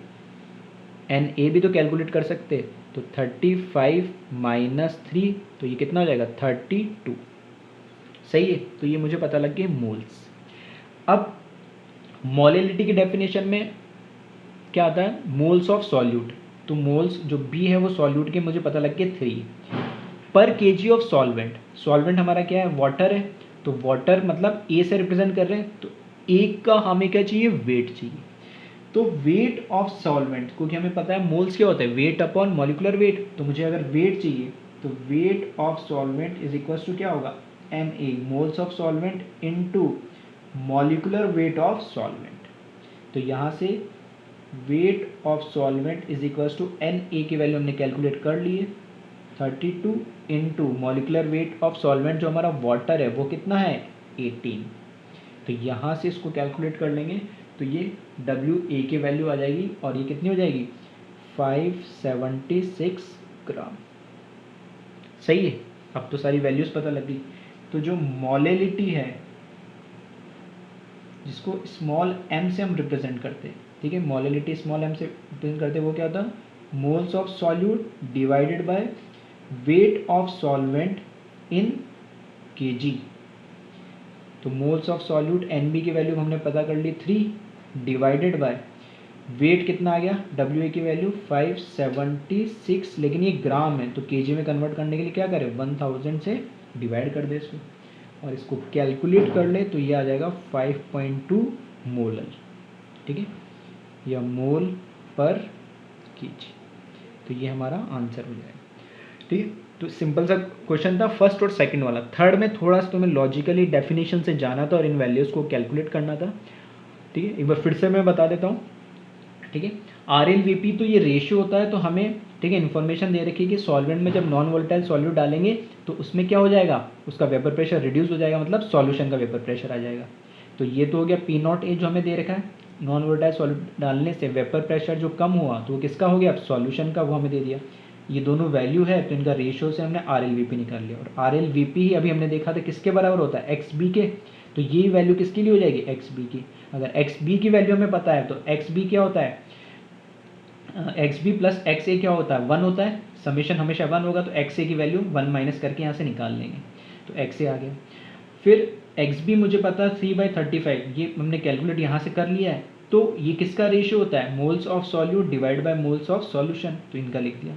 Na भी तो कैलकुलेट कर सकते, तो 35 - 3, तो ये कितना हो जाएगा, 32। सही है। तो ये मुझे पता लग गया मोल्स। अब मोलिलिटी की डेफिनेशन में क्या आता है, मोल्स ऑफ सॉल्यूट। तो मोल्स जो बी है वो सॉल्यूट के मुझे पता लग गया 3 पर केजी ऑफ सॉल्वेंट। सॉल्वेंट हमारा क्या है, वाटर है, तो वाटर मतलब ए से रिप्रेजेंट कर रहे हैं, तो एक का हमें क्या चाहिए, वेट चाहिए। तो वेट ऑफ सॉल्वेंट, क्योंकि हमें पता है मोल्स क्या होता है, वेट अपॉन मॉलिकुलर वेट। तो मुझे अगर वेट चाहिए तो weight of solvent is equals to क्या होगा, Na, moles of solvent into molecular weight of solvent. तो यहाँ से weight of solvent is equals to Na की वैल्यू हमने कैलकुलेट कर ली है 32 into molecular weight of solvent जो हमारा वाटर है वो कितना है, 18। तो यहाँ से इसको कैलकुलेट कर लेंगे तो ये WA की वैल्यू आ जाएगी, और ये कितनी हो जाएगी, 576 ग्राम। सही है। अब तो सारी वैल्यूज़ पता लग गई। तो जो मोलिलिटी है जिसको स्मॉल m से हम रिप्रेजेंट करते हैं, ठीक है, मोलिलिटी स्मॉल m से रिप्रेजेंट करते हैं, वो क्या होता है, moles of solute divided by weight of solvent in kg। तो मोल्स ऑफ सॉल्यूट NB की वैल्यू हमने पता कर ली 3 डिवाइडेड बाय वेट कितना आ गया WA की वैल्यू 576, लेकिन ये ग्राम है तो केजी में कन्वर्ट करने के लिए क्या करें 1000 से डिवाइड कर दे इसको और इसको कैलकुलेट कर ले तो ये आ जाएगा 5.2 मोलर, ठीक है, या मोल पर केजी। तो ये हमारा आंसर हो जाएगा, ठीक है। तो सिंपल सा क्वेश्चन था फर्स्ट और सेकंड वाला। थर्ड में थोड़ा सा तुम्हें लॉजिकली डेफिनेशन से जाना था और इन वैल्यूज़ को कैलकुलेट करना था, ठीक है। एक बार फिर से मैं बता देता हूँ, ठीक है। RLVP तो ये रेशियो होता है, तो हमें, ठीक है, इन्फॉर्मेशन दे रखी है कि सॉल्वेंट में जब नॉन वोलेटाइल सॉल्यूट डालेंगे तो उसमें क्या हो जाएगा, उसका वेपर प्रेशर रिड्यूस हो जाएगा, मतलब सॉल्यूशन का वेपर प्रेशर आ जाएगा। तो ये तो हो गया P0A जो हमें दे रखा है, नॉन वोलेटाइल सॉल्यूट डालने से वेपर प्रेशर जो कम हुआ तो वो किसका हो गया, अब सॉल्यूशन का, वो हमें दे दिया। ये दोनों वैल्यू है तो इनका रेशियो से हमने RLVP निकाल लिया, और RLVP ही अभी हमने देखा था किसके बराबर होता है, XB के। तो ये वैल्यू किसके लिए हो जाएगी, XB की। अगर XB की वैल्यू हमें पता है तो XB क्या होता है, XB प्लस XA क्या होता है, 1 होता है, समेशन हमेशा 1 होगा, तो XA की वैल्यू 1 माइनस करके यहाँ से निकाल लेंगे, तो XA आ गया। फिर XB मुझे पता है 3/35, ये हमने कैलकुलेट यहाँ से कर लिया है, तो ये किसका रेशियो होता है, moles of solute divide by moles of solution, तो इनका लिख दिया।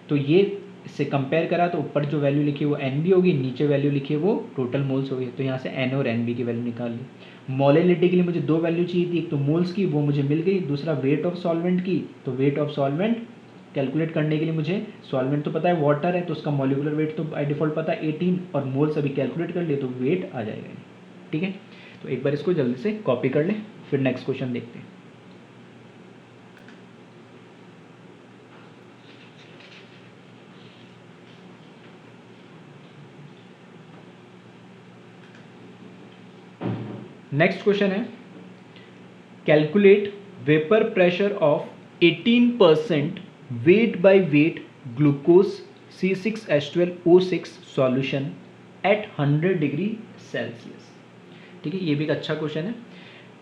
तो ये इससे कंपेयर करा तो ऊपर जो वैल्यू लिखी है वो NB होगी, नीचे वैल्यू लिखी है वो टोटल मोल्स होगी, तो यहाँ से N और NB की वैल्यू निकाल ली। मोलेलिटी के लिए मुझे 2 वैल्यू चाहिए थी, एक तो मोल्स की, वो मुझे मिल गई, दूसरा वेट ऑफ सॉल्वेंट की। तो वेट ऑफ सॉल्वेंट कैलकुलेट करने के लिए मुझे सॉल्वेंट तो पता है वाटर है, तो उसका मॉलिकुलर वेट तो बाय डिफॉल्ट पता है 18, और मोल्स अभी कैलकुलेट कर लिए तो वेट आ जाएगा, ठीक है। तो एक बार इसको जल्दी से कॉपी कर लें, फिर नेक्स्ट क्वेश्चन देखते हैं। नेक्स्ट क्वेश्चन है, calculate vapour pressure of 18% weight by weight glucose C6H12O6 solution at 100 degree Celsius, ठीक है। ये भी एक अच्छा क्वेश्चन है,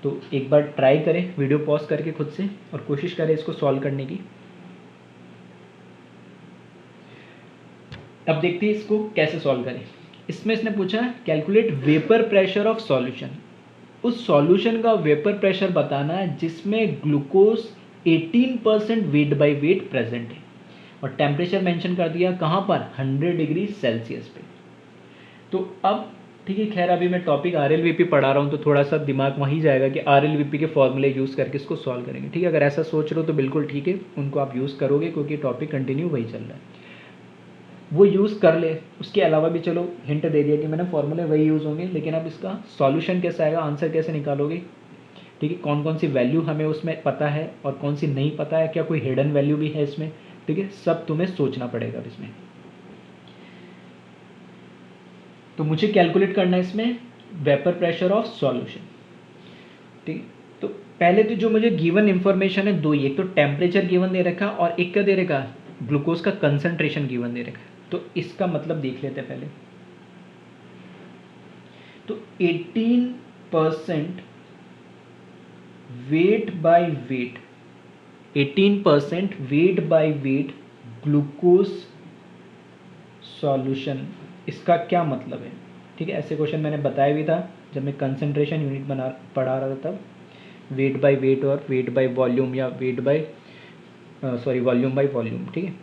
तो एक बार ट्राई करें वीडियो पॉज करके खुद से और कोशिश करें इसको सॉल्व करने की। अब देखते हैं इसको कैसे सॉल्व करें। इसमें इसने पूछा calculate vapour pressure of solution, उस सॉल्यूशन का वेपर प्रेशर बताना है जिसमें glucose 18% weight by weight present है, और टेम्परेचर मेंशन कर दिया कहाँ पर, 100 डिग्री सेल्सियस पे। तो अब ठीक है, खैर अभी मैं टॉपिक RLVP पढ़ा रहा हूँ तो थोड़ा सा दिमाग वहीं जाएगा कि RLVP के फॉर्मूले यूज़ करके इसको सॉल्व करेंगे, ठीक है। अगर ऐसा सोच रहे हो तो बिल्कुल ठीक है, उनको आप यूज़ करोगे क्योंकि टॉपिक कंटिन्यू वही चल रहा है, वो यूज़ कर ले। उसके अलावा भी चलो हिंट दे दिया कि मैंने फॉर्मूले वही यूज़ होंगे, लेकिन अब इसका सॉल्यूशन कैसा आएगा, आंसर कैसे निकालोगे, ठीक है। कौन कौन सी वैल्यू हमें उसमें पता है और कौन सी नहीं पता है, क्या कोई हिडन वैल्यू भी है इसमें, ठीक है, सब तुम्हें सोचना पड़ेगा अब इसमें। तो मुझे कैलकुलेट करना है इसमें वेपर प्रेशर ऑफ सॉल्यूशन, ठीक है। तो पहले तो जो मुझे गिवन इंफॉर्मेशन है दो ही, एक तो टेम्परेचर गिवन दे रखा और एक क्या दे रखा, ग्लूकोज का कंसंट्रेशन गिवन दे रखा है। तो इसका मतलब देख लेते हैं पहले। तो 18% weight by weight, 18% weight by weight glucose solution, इसका क्या मतलब है, ठीक है। ऐसे क्वेश्चन मैंने बताया भी था जब मैं कंसंट्रेशन यूनिट पढ़ा रहा था तब, वेट बाय वेट और वेट बाय वॉल्यूम या weight by volume by volume, ठीक है।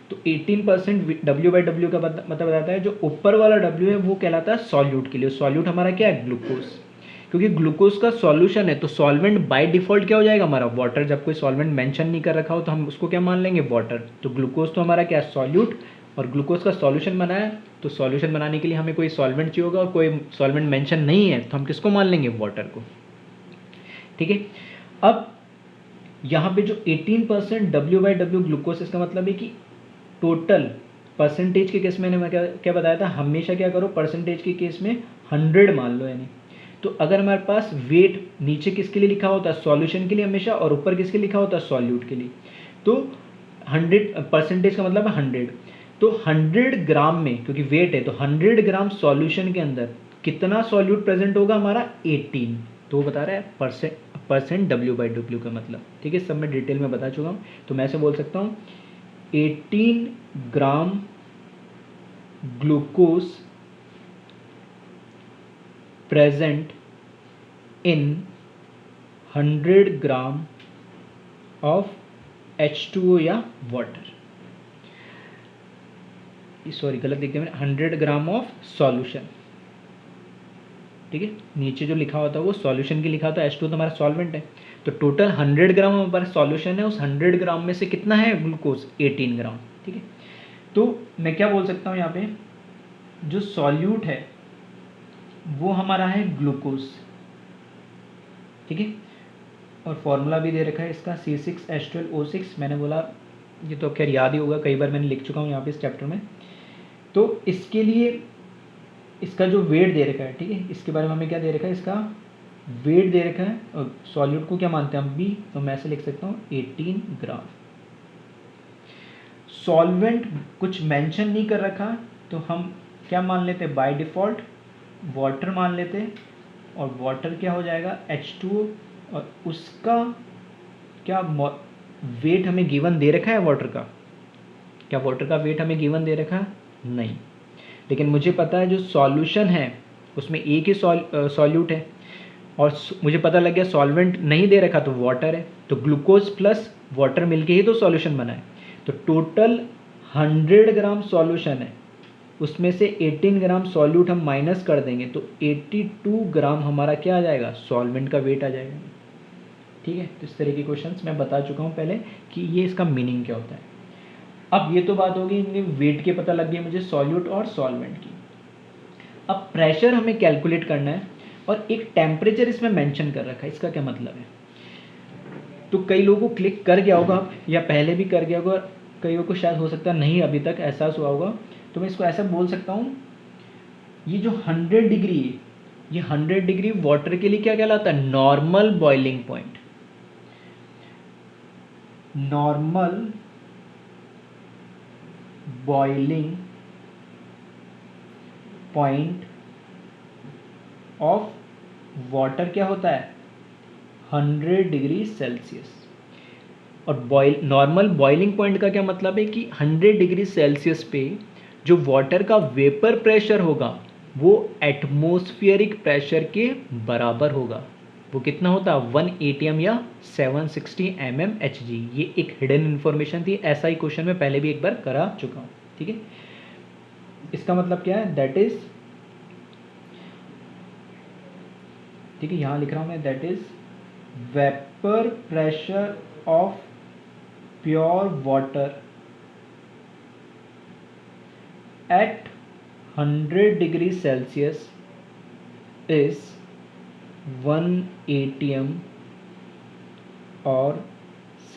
तो 18% W/W का मतलब बताता है, जो ऊपर वाला W है वो कहलाता है सॉल्यूट के लिए। सॉल्यूट हमारा क्या है, ग्लूकोज, क्योंकि ग्लूकोज का सॉल्यूशन है तो सॉल्वेंट बाय डिफॉल्ट क्या हो जाएगा हमारा, वाटर। जब कोई सॉल्वेंट मेंशन नहीं कर रखा हो तो हम उसको क्या मान लेंगे, वाटर। तो ग्लूकोज तो हमारा क्या है, सॉल्यूट, और ग्लूकोज का सॉल्यूशन बना है तो सॉल्यूशन बनाने के लिए हमें कोई सॉल्वेंट चाहिए होगा, और कोई सॉल्वेंट मेंशन नहीं है तो हम किसको मान लेंगे, वाटर को, ठीक है। अब यहाँ पे जो 18% W/W ग्लूकोज, इसका मतलब है कि टोटल परसेंटेज के केस में मैंने क्या बताया था, हमेशा क्या करो, परसेंटेज के केस में 100 मान लो, यानी तो अगर हमारे पास वेट नीचे किसके लिए लिखा होता है, सॉल्यूशन के लिए हमेशा, और ऊपर किसके लिखा होता है, सॉल्यूट के लिए, तो 100 परसेंटेज का मतलब है 100। तो 100 ग्राम में, क्योंकि वेट है तो 100 ग्राम सॉल्यूशन के अंदर कितना सॉल्यूट प्रेजेंट होगा हमारा, 18। तो वो बता रहा है परसेंट W/W का मतलब, ठीक है। सब मैं डिटेल में बता चुका हूँ, तो मैं ऐसे बोल सकता हूँ 18 gram glucose present in 100 gram of H2O या वाटर, सॉरी गलत लिख दिया मैंने, 100 ग्राम ऑफ सॉल्यूशन, ठीक है। नीचे जो लिखा होता है वो सॉल्यूशन की लिखा होता है, H2O तो हमारा सॉल्वेंट है। तो टोटल 100 ग्राम हमारे पास सॉल्यूशन है, उस 100 ग्राम में से कितना है ग्लूकोज, 18 ग्राम, ठीक है। तो मैं क्या बोल सकता हूँ यहाँ पे, जो सॉल्यूट है वो हमारा है ग्लूकोज, ठीक है। और फॉर्मूला भी दे रखा है इसका C6H12O6, मैंने बोला ये तो खैर याद ही होगा, कई बार मैंने लिख चुका हूँ यहाँ पे इस चैप्टर में। तो इसके लिए इसका जो वेट दे रखा है, ठीक है, इसके बारे में हमें क्या दे रखा है, इसका वेट दे रखा है, और सॉल्यूट को क्या मानते हैं हम B, तो मैं ऐसे लिख सकता हूँ 18 ग्राम। सॉल्वेंट कुछ मेंशन नहीं कर रखा, तो हम क्या मान लेते हैं, बाय डिफ़ॉल्ट वाटर मान लेते हैं, और वाटर क्या हो जाएगा H2O, और उसका क्या वेट हमें गिवन दे रखा है वाटर का, क्या वाटर का वेट हमें गिवन दे रखा है, नहीं। लेकिन मुझे पता है जो सॉल्यूशन है उसमें एक ही सॉल्यूट है, और मुझे पता लग गया सॉल्वेंट नहीं दे रखा तो वाटर है, तो ग्लूकोज प्लस वाटर मिलके ही तो सॉल्यूशन बना है। तो टोटल 100 ग्राम सॉल्यूशन है, उसमें से 18 ग्राम सॉल्यूट हम माइनस कर देंगे तो 82 ग्राम हमारा क्या आ जाएगा, सॉल्वेंट का वेट आ जाएगा, ठीक है। तो इस तरह के क्वेश्चंस मैं बता चुका हूँ पहले कि ये इसका मीनिंग क्या होता है। अब ये तो बात होगी इनके वेट के पता लग गई मुझे सॉल्यूट और सॉल्वेंट की। अब प्रेशर हमें कैलकुलेट करना है, और एक टेम्परेचर इसमें मेंशन कर रखा है, इसका क्या मतलब है, तो कई लोगों को क्लिक कर गया होगा या पहले भी कर गया होगा, कईयों को शायद हो सकता है नहीं अभी तक एहसास हुआ होगा। तो मैं इसको ऐसा बोल सकता हूँ, ये जो 100 डिग्री है, ये 100 डिग्री वाटर के लिए क्या कहलाता है, normal boiling point, normal boiling point of water क्या होता है, 100 डिग्री सेल्सियस। और नॉर्मल बॉइलिंग पॉइंट का क्या मतलब है कि 100 डिग्री सेल्सियस पे जो वाटर का वेपर प्रेशर होगा वो एटमॉस्फेरिक प्रेशर के बराबर होगा। वो कितना होता है, 1 atm या 760 mmHg। ये एक हिडन इन्फॉर्मेशन थी, ऐसा ही क्वेश्चन मैं पहले भी एक बार करा चुका हूँ, ठीक है। इसका मतलब क्या है, दैट इज, ठीक है, यहाँ लिख रहा हूँ मैं, that is vapour pressure of pure water at 100 degree Celsius is 1 atm और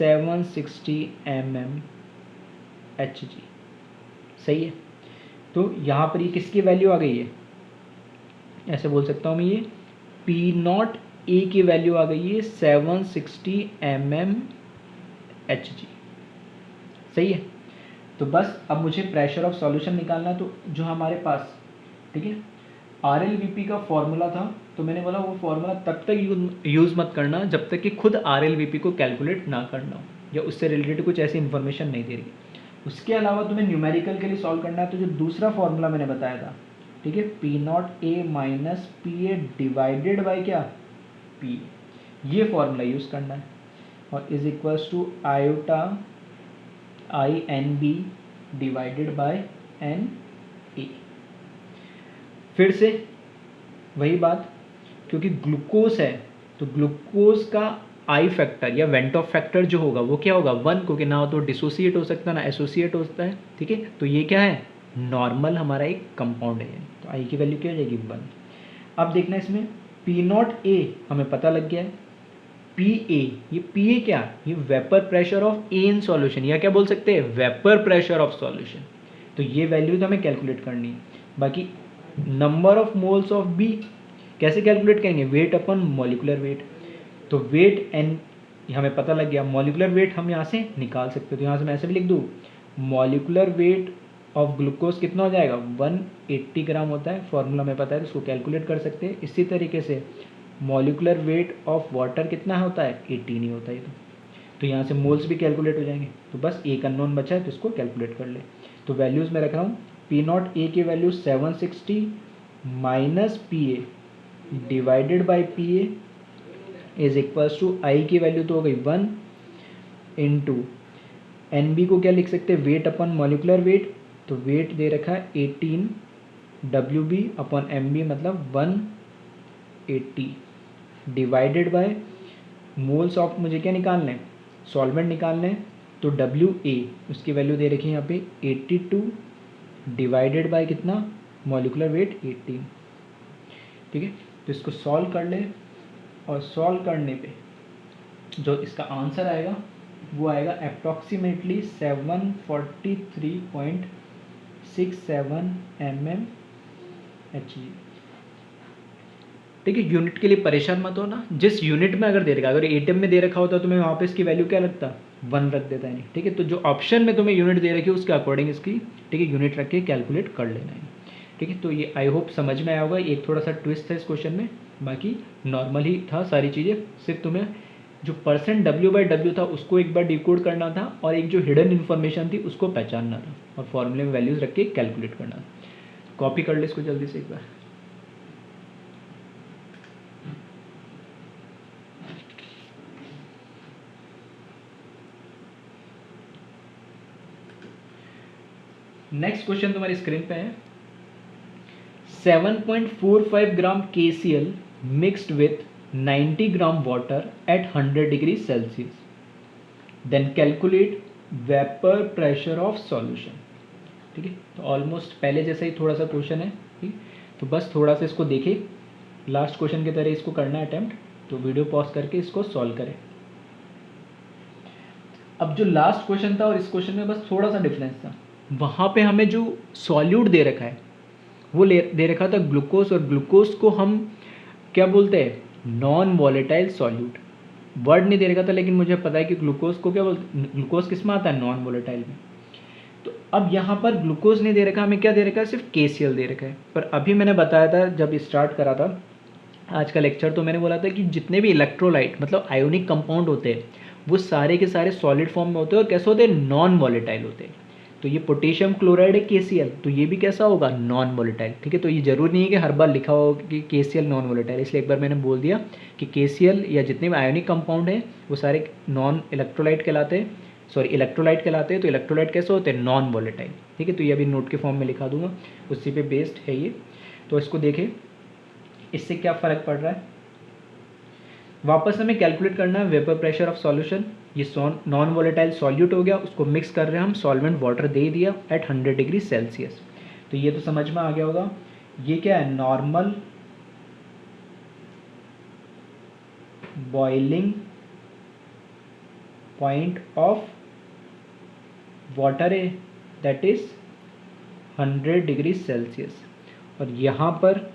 760 mmHg, सही है। तो यहाँ पर ये किसकी वैल्यू आ गई है, ऐसे बोल सकता हूँ मैं, ये P0 A की वैल्यू आ गई है 760 mmHg, सही है। तो बस अब मुझे प्रेशर ऑफ सॉल्यूशन निकालना है, तो जो हमारे पास, ठीक है, RLVP का फॉर्मूला था, तो मैंने बोला वो फॉर्मूला तब तक यूज़ मत करना जब तक कि खुद RLVP को कैलकुलेट ना करना हो, या उससे रिलेटेड कुछ ऐसी इन्फॉर्मेशन नहीं दे रही। उसके अलावा तुम्हें न्यूमेरिकल के लिए सॉल्व करना है, तो जो दूसरा फॉर्मूला मैंने बताया था, ठीक है, P0A minus PA divided by क्या, P, ये फॉर्मूला यूज़ करना है, और is equals to iota INB divided by NA। फिर से वही बात, क्योंकि ग्लूकोज है तो ग्लूकोज का आई फैक्टर या वेंट ऑफ फैक्टर जो होगा वो क्या होगा, 1, क्योंकि ना तो डिसोसिएट हो सकता ना एसोसिएट होता है, ठीक है। तो ये क्या है, नॉर्मल हमारा एक कंपाउंड है, तो आई की वैल्यू क्या हो जाएगी, 1। अब देखना इसमें P0A हमें पता लग गया है, PA, ये PA क्या, ये vapour pressure of A in solution, या क्या बोल सकते हैं, वेपर प्रेशर ऑफ सॉल्यूशन। तो ये वैल्यू तो हमें कैलकुलेट करनी है। बाकी number of moles of B कैसे कैलकुलेट करेंगे, वेट अपन मॉलिकुलर वेट, तो वेट N हमें पता लग गया, मॉलिकुलर वेट हम यहाँ से निकाल सकते हो, तो यहाँ से मैं ऐसे भी लिख दूँ, मॉलिकुलर वेट ऑफ ग्लूकोज कितना हो जाएगा, 180 ग्राम होता है, फॉर्मूला में पता है तो उसको कैलकुलेट कर सकते हैं। इसी तरीके से मॉलिकुलर वेट ऑफ वाटर कितना होता है, 18 ही होता है, तो यहाँ से मोल्स भी कैलकुलेट हो जाएंगे। तो बस एक अननोन बचा है तो इसको कैलकुलेट कर ले। तो वैल्यूज़ मैं रख रहा हूँ, P0A की value 760 minus PA divided by P A is equals to I की वैल्यू तो हो गई 1 इंटू एन बी को क्या लिख सकते हैं, वेट अपन मॉलिकुलर वेट, तो वेट दे रखा है 18 W B upon M B मतलब 180 डिवाइडेड बाय मोल्स ऑफ, मुझे क्या निकालना है, सॉल्वेंट निकालना है, तो डब्ल्यू ए उसकी वैल्यू दे रखी है यहाँ पे 82 डिवाइडेड बाय कितना, मॉलिकुलर वेट 18। ठीक है, तो इसको सॉल्व कर ले और सॉल्व करने पे जो इसका आंसर आएगा वो आएगा अप्रॉक्सीमेटली 743.67 mm ठीक है। यूनिट के लिए परेशान मत हो ना, जिस यूनिट में अगर दे रखा, अगर एटीएम में दे रखा होता तो मैं वहाँ पे इसकी वैल्यू क्या रखता, 1 रख देता है। ठीक है, तो जो ऑप्शन में तुम्हें यूनिट दे रखी है उसके अकॉर्डिंग इसकी, ठीक है, यूनिट रख के कैलकुलेट कर लेना है। ठीक है, तो ये आई होप समझ में आया होगा। एक थोड़ा सा ट्विस्ट था इस क्वेश्चन में, बाकी नॉर्मल ही था सारी चीज़ें, सिर्फ तुम्हें जो परसेंट W/W था उसको एक बार डिकोड करना था और एक जो हिडन इन्फॉर्मेशन थी उसको पहचानना था और फॉर्मूले में वैल्यूज रख के कैलकुलेट करना था। कॉपी कर ले इसको जल्दी से एक बार। नेक्स्ट क्वेश्चन तुम्हारी स्क्रीन पे है, 7.45 gram KCl mixed with 90 gram water at 100 degree Celsius, then calculate vapour pressure of solution. ठीक है, तो ऑलमोस्ट पहले जैसा ही थोड़ा सा क्वेश्चन है। ठीक, तो बस थोड़ा सा इसको देखे, लास्ट क्वेश्चन की तरह इसको करना है अटेम्प्ट, तो वीडियो पॉज करके इसको सॉल्व करें। अब जो लास्ट क्वेश्चन था और इस क्वेश्चन में बस थोड़ा सा डिफरेंस था, वहाँ पे हमें जो सॉल्यूट दे रखा है वो दे रखा था ग्लूकोज, और ग्लूकोज को हम क्या बोलते हैं, नॉन वॉलेटाइल सॉल्यूट। वर्ड नहीं दे रखा था लेकिन मुझे पता है कि ग्लूकोज को क्या बोलते, ग्लूकोज किस में आता है, नॉन वॉलेटाइल में। तो अब यहाँ पर ग्लूकोज नहीं दे रखा, हमें क्या दे रखा है, सिर्फ KCl दे रखा है। पर अभी मैंने बताया था जब स्टार्ट करा था आज का लेक्चर, तो मैंने बोला था कि जितने भी इलेक्ट्रोलाइट मतलब आयोनिक कंपाउंड होते हैं वो सारे के सारे सॉलिड फॉर्म में होते हैं और कैसे होते हैं, नॉन वॉलेटाइल होते हैं। तो ये पोटेशियम क्लोराइड है KCl, तो ये भी कैसा होगा, नॉन वॉलेटाइल। ठीक है, तो ये जरूरी नहीं है कि हर बार लिखा हो कि KCl नॉन वॉलेटाइल, इसलिए एक बार मैंने बोल दिया कि KCl या जितने भी आयोनिक कंपाउंड हैं वो सारे नॉन इलेक्ट्रोलाइट कहलाते हैं, सॉरी इलेक्ट्रोलाइट कहलाते हैं। तो इलेक्ट्रोलाइट कैसे होते हैं, नॉन वॉलेटाइल। ठीक है, तो ये अभी नोट के फॉर्म में लिखा दूंगा, उसी पे बेस्ड है ये। तो इसको देखें, इससे क्या फ़र्क पड़ रहा है, वापस हमें कैलकुलेट करना है वेपर प्रेशर ऑफ सॉल्यूशन। ये नॉन वॉलेटाइल सॉल्यूट हो गया, उसको मिक्स कर रहे हैं हम, सॉल्वेंट वाटर दे दिया एट 100 डिग्री सेल्सियस। तो ये तो समझ में आ गया होगा, ये क्या है, normal boiling point of water है, दैट इज 100 डिग्री सेल्सियस। और यहाँ पर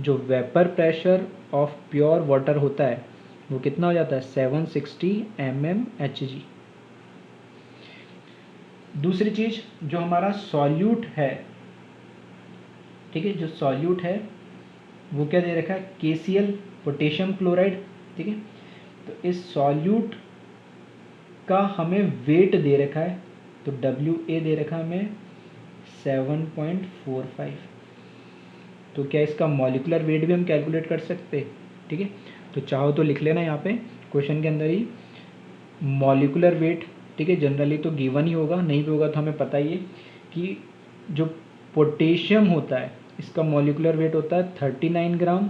जो vapour pressure of pure water होता है वो कितना हो जाता है, 760 mmHg। दूसरी चीज़ जो हमारा सॉल्यूट है, ठीक है, जो सॉल्यूट है वो क्या दे रखा है, KCl पोटेशियम क्लोराइड। ठीक है, तो इस सॉल्यूट का हमें वेट दे रखा है, तो WA दे रखा है हमें 7.45। तो क्या इसका मॉलिकुलर वेट भी हम कैलकुलेट कर सकते हैं। ठीक है, तो चाहो तो लिख लेना यहाँ पे क्वेश्चन के अंदर ही मॉलिकुलर वेट। ठीक है, जनरली तो गिवन ही होगा, नहीं भी होगा तो हमें पता ही है कि जो पोटेशियम होता है इसका मॉलिकुलर वेट होता है 39 ग्राम,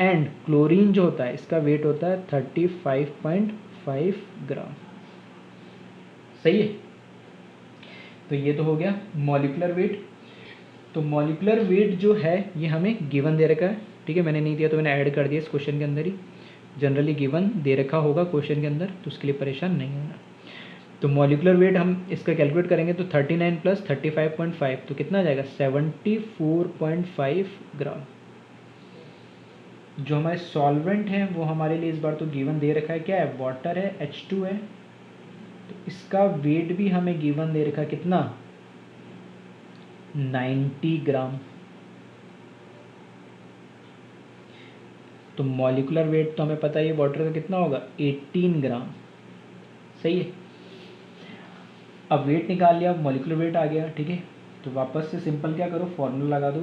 एंड क्लोरीन जो होता है इसका वेट होता है 35.5 ग्राम। सही है, तो ये तो हो गया मॉलिकुलर वेट। तो मॉलिकुलर वेट जो है ये हमें गिवन दे रखा है। ठीक है, मैंने नहीं दिया तो मैंने ऐड कर दिया इस क्वेश्चन के अंदर ही, जनरली गिवन दे रखा होगा क्वेश्चन के अंदर, तो उसके लिए परेशान नहीं होना। तो मॉलिकुलर वेट हम इसका कैलकुलेट करेंगे तो 39 + 35.5 तो कितना आ जाएगा, 74.5 ग्राम। जो हमारे सॉल्वेंट हैं वो हमारे लिए इस बार तो गिवन दे रखा है, क्या है, वाटर है, H2 है। तो इसका वेट भी हमें गिवन दे रखा है, कितना, 90 ग्राम। तो मॉलिकुलर वेट तो हमें पता है वाटर का कितना होगा, 18 ग्राम। सही है, अब वेट निकाल लिया, मॉलिकुलर वेट आ गया। ठीक है, तो वापस से सिंपल क्या करो, फॉर्मूला लगा दो,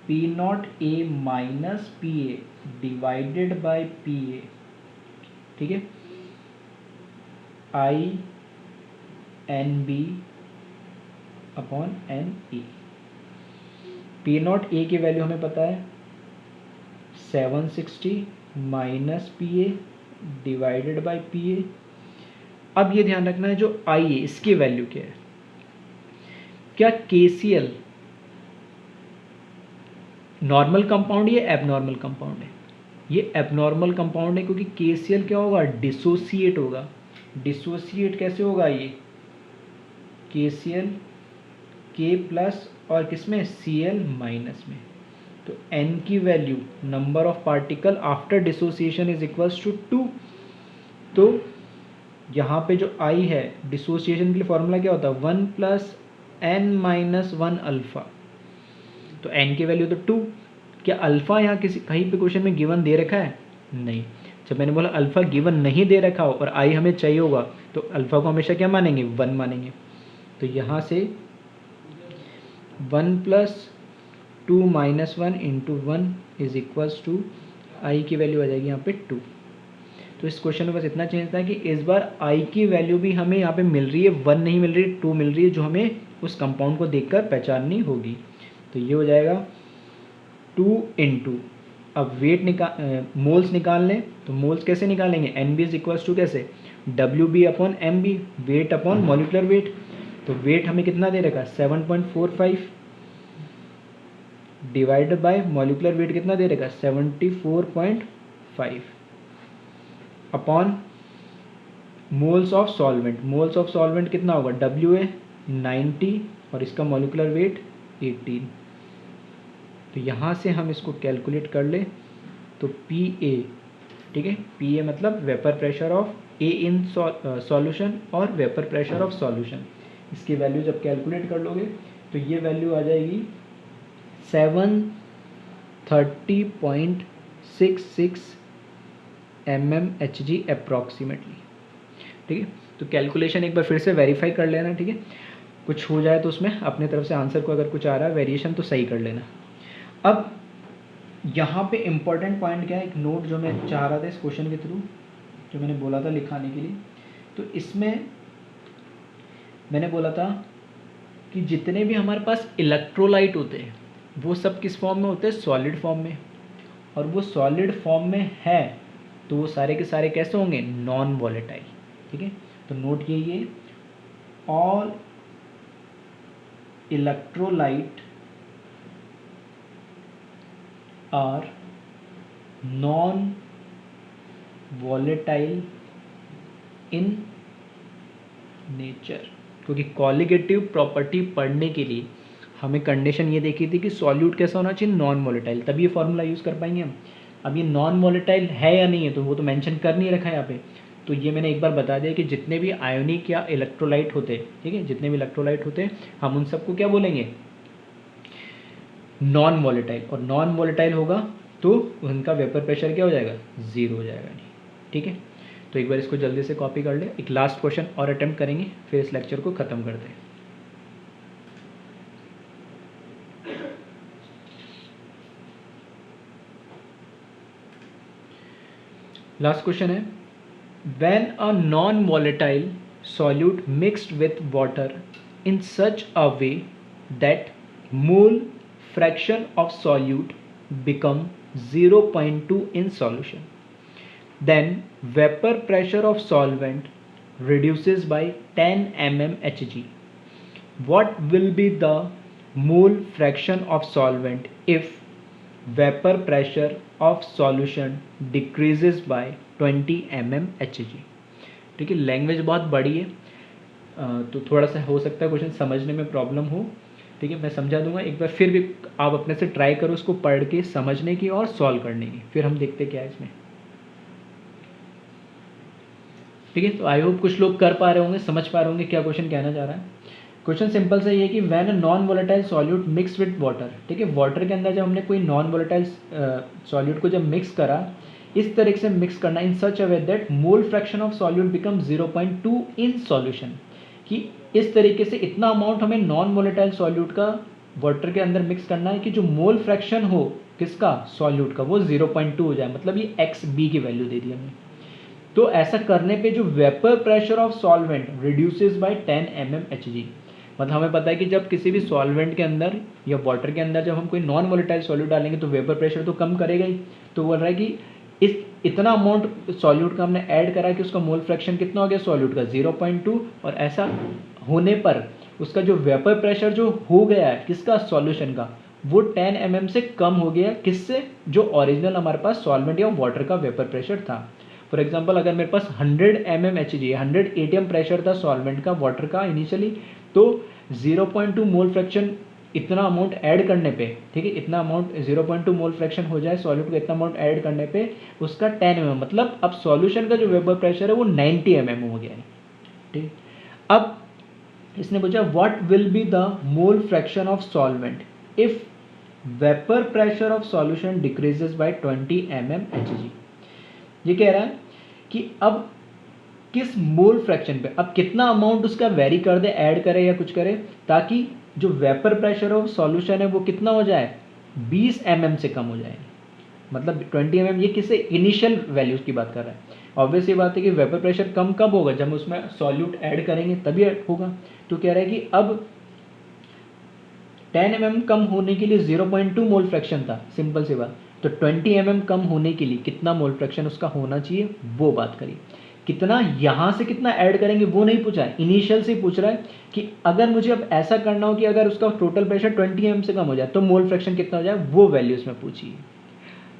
P naught A minus P A divided by P A, ठीक है, I N B upon N E. P naught A की वैल्यू हमें पता है 760 minus P A divided by P A. अब ये ध्यान रखना है जो आई है इसकी वैल्यू क्या है। क्या KCl नॉर्मल कंपाउंड या एबनॉर्मल कंपाउंड है? ये एबनॉर्मल कंपाउंड है क्योंकि KCl क्या होगा, डिसोसिएट होगा। डिसोसिएट कैसे होगा ये, KCl K प्लस और किसमें, Cl माइनस में। तो N की वैल्यू number of particle after dissociation is equals to 2। तो यहाँ पे जो I है डिसोसिएशन के लिए फॉर्मूला क्या होता है, 1 प्लस N माइनस 1 अल्फ़ा। तो N की वैल्यू तो 2। क्या अल्फ़ा यहाँ किसी कहीं पे क्वेश्चन में गिवन दे रखा है? नहीं। जब मैंने बोला अल्फ़ा गिवन नहीं दे रखा हो और I हमें चाहिए होगा तो अल्फ़ा को हमेशा क्या मानेंगे, 1 मानेंगे। तो यहाँ से 1 plus 2 minus 1 into 1 is equals to I की वैल्यू आ जाएगी यहाँ पे 2। तो इस क्वेश्चन में बस इतना चेंज था कि इस बार I की वैल्यू भी हमें यहाँ पे मिल रही है, 1 नहीं मिल रही, 2 मिल रही है, जो हमें उस कंपाउंड को देखकर पहचाननी होगी। तो ये हो जाएगा 2 इंटू, अब वेट मोल्स निकाल लें तो मोल्स कैसे निकालेंगे, NB इज इक्वल्स टू कैसे, WB upon MB, weight upon molecular weight. तो वेट हमें कितना दे रखा, 7.45 डिवाइडेड बाय मॉलिकुलर वेट कितना दे रखा, 74.5 upon moles of solvent. Moles of solvent कितना होगा, WA 90 और इसका मॉलिकुलर वेट 18। तो यहाँ से हम इसको कैलकुलेट कर ले तो PA, ठीक है, PA मतलब vapour pressure of A in solution और वेपर प्रेशर ऑफ सॉल्यूशन। इसकी वैल्यू जब कैलकुलेट कर लोगे तो ये वैल्यू आ जाएगी 730.66 mmHg अप्रॉक्सीमेटली, ठीक है। तो कैलकुलेशन एक बार फिर से वेरीफाई कर लेना, ठीक है। कुछ हो जाए तो उसमें अपने तरफ से आंसर को अगर कुछ आ रहा है वेरिएशन तो सही कर लेना। अब यहाँ पे इम्पोर्टेंट पॉइंट क्या है, एक नोट जो मैं चाह रहा था इस क्वेश्चन के थ्रू, जो मैंने बोला था लिखाने के लिए। तो इसमें मैंने बोला था कि जितने भी हमारे पास इलेक्ट्रोलाइट होते हैं वो सब किस फॉर्म में होते हैं, सॉलिड फॉर्म में। और वो सॉलिड फॉर्म में है तो वो सारे के सारे कैसे होंगे, नॉन वॉलेटाइल, ठीक है। तो नोट कीजिए, all electrolyte are non volatile in nature. क्योंकि कॉलिगेटिव प्रॉपर्टी पढ़ने के लिए हमें कंडीशन ये देखी थी कि सॉल्यूट कैसा होना चाहिए, नॉन वॉलेटाइल, तभी ये फॉर्मूला यूज़ कर पाएंगे हम। अब ये नॉन वॉलेटाइल है या नहीं है तो वो तो मेंशन कर नहीं रखा है यहाँ पे। तो ये मैंने एक बार बता दिया कि जितने भी आयोनिक या इलेक्ट्रोलाइट होते हैं, ठीक है, जितने भी इलेक्ट्रोलाइट होते हैं हम उन सबको क्या बोलेंगे, नॉन वॉलेटाइल। और नॉन वॉलेटाइल होगा तो उनका वेपर प्रेशर क्या हो जाएगा, 0 हो जाएगा, नहीं, ठीक है। तो एक बार इसको जल्दी से कॉपी कर ले, एक लास्ट क्वेश्चन और अटेम्प्ट करेंगे फिर इस लेक्चर को ख़त्म करते हैं। लास्ट क्वेश्चन है, when a non volatile solute mixed with water in such a way that mole fraction of solute become 0.2 in solution, then vapor pressure of solvent reduces by 10 mmHg. What will be the mole fraction of solvent if vapor pressure of solution decreases by 20 mmHg? ठीक है, language बहुत बड़ी है तो थोड़ा सा हो सकता है क्वेश्चन समझने में प्रॉब्लम हो, ठीक है। मैं समझा दूंगा, एक बार फिर भी आप अपने से ट्राई करो उसको पढ़ के समझने की और सॉल्व करने की, फिर हम देखते क्या है इसमें, ठीक है। तो आई होप कुछ लोग कर पा रहे होंगे, समझ पा रहे होंगे क्या क्वेश्चन कहना चाह रहा है। क्वेश्चन सिंपल सा ये है कि when a non volatile solute mix with water, ठीक है, वाटर के अंदर जब हमने कोई नॉन वोलेटाइल सॉल्यूट को जब मिक्स करा, इस तरीके से मिक्स करना in such a way that mole fraction of solute become 0.2 in solution, कि इस तरीके से इतना अमाउंट हमें नॉन वोलेटाइल सॉल्यूट का वाटर के अंदर मिक्स करना है कि जो मोल फ्रैक्शन हो किसका, सॉल्यूट का, वो 0.2 हो जाए, मतलब ये एक्स बी की वैल्यू दे दी हमने। तो ऐसा करने पे जो vapour pressure of solvent reduces by 10 mmHg, मतलब हमें पता है कि जब किसी भी सॉल्वेंट के अंदर या वाटर के अंदर जब हम कोई नॉन वोलेटाइल सॉल्यूट डालेंगे तो वेपर प्रेशर तो कम करेगा ही। तो बोल रहा है कि इतना अमाउंट सॉल्यूट का हमने ऐड करा कि उसका मोल फ्रैक्शन कितना हो गया सॉल्यूट का 0.2, और ऐसा होने पर उसका जो वेपर प्रेशर जो हो गया है किसका, सॉल्यूशन का, वो 10 mm से कम हो गया, किससे, जो ओरिजिनल हमारे पास सॉल्वेंट या वाटर का वेपर प्रेशर था। फॉर एग्जाम्पल अगर मेरे पास 100 mmHg 100 atm प्रेशर था सॉल्वेंट का वाटर का इनिशियली, तो 0.2 मोल फ्रैक्शन इतना अमाउंट ऐड करने पे, ठीक है, इतना अमाउंट 0.2 मोल फ्रैक्शन हो जाए सॉल्यूट को, इतना अमाउंट ऐड करने पे उसका 10 mm, मतलब अब सॉल्यूशन का जो वेपर प्रेशर है वो 90 mm हो गया है। ठीक, अब इसने पूछा what will be the mole fraction of solvent if vapour pressure of solution decreases by 20 mmHg। ये कह रहा है कि अब किस मोल फ्रैक्शन पे, अब कितना अमाउंट उसका वेरी कर दे, ऐड करे या कुछ करे, ताकि जो वेपर प्रेशर ऑफ सॉल्यूशन है वो कितना हो जाए, 20 mm से कम हो जाए। मतलब 20 mm, ये किससे, इनिशियल वैल्यूज की बात कर रहा है। ऑब्वियस ये बात है कि वेपर प्रेशर कम कब होगा, जब उसमें सॉल्यूट ऐड करेंगे तभी होगा। तो कह रहा है कि अब 10 mm कम होने के लिए 0.2 मोल फ्रैक्शन था, सिंपल सी बात, तो 20 mm कम होने के लिए कितना मोल फ्रैक्शन उसका होना चाहिए वो बात करिए। कितना, यहाँ से कितना ऐड करेंगे वो नहीं पूछा है, इनिशियल से पूछ रहा है कि अगर मुझे अब ऐसा करना हो कि अगर उसका टोटल प्रेशर 20 mm से कम हो जाए तो मोल फ्रैक्शन कितना हो जाए, वो वैल्यू इसमें पूछिए।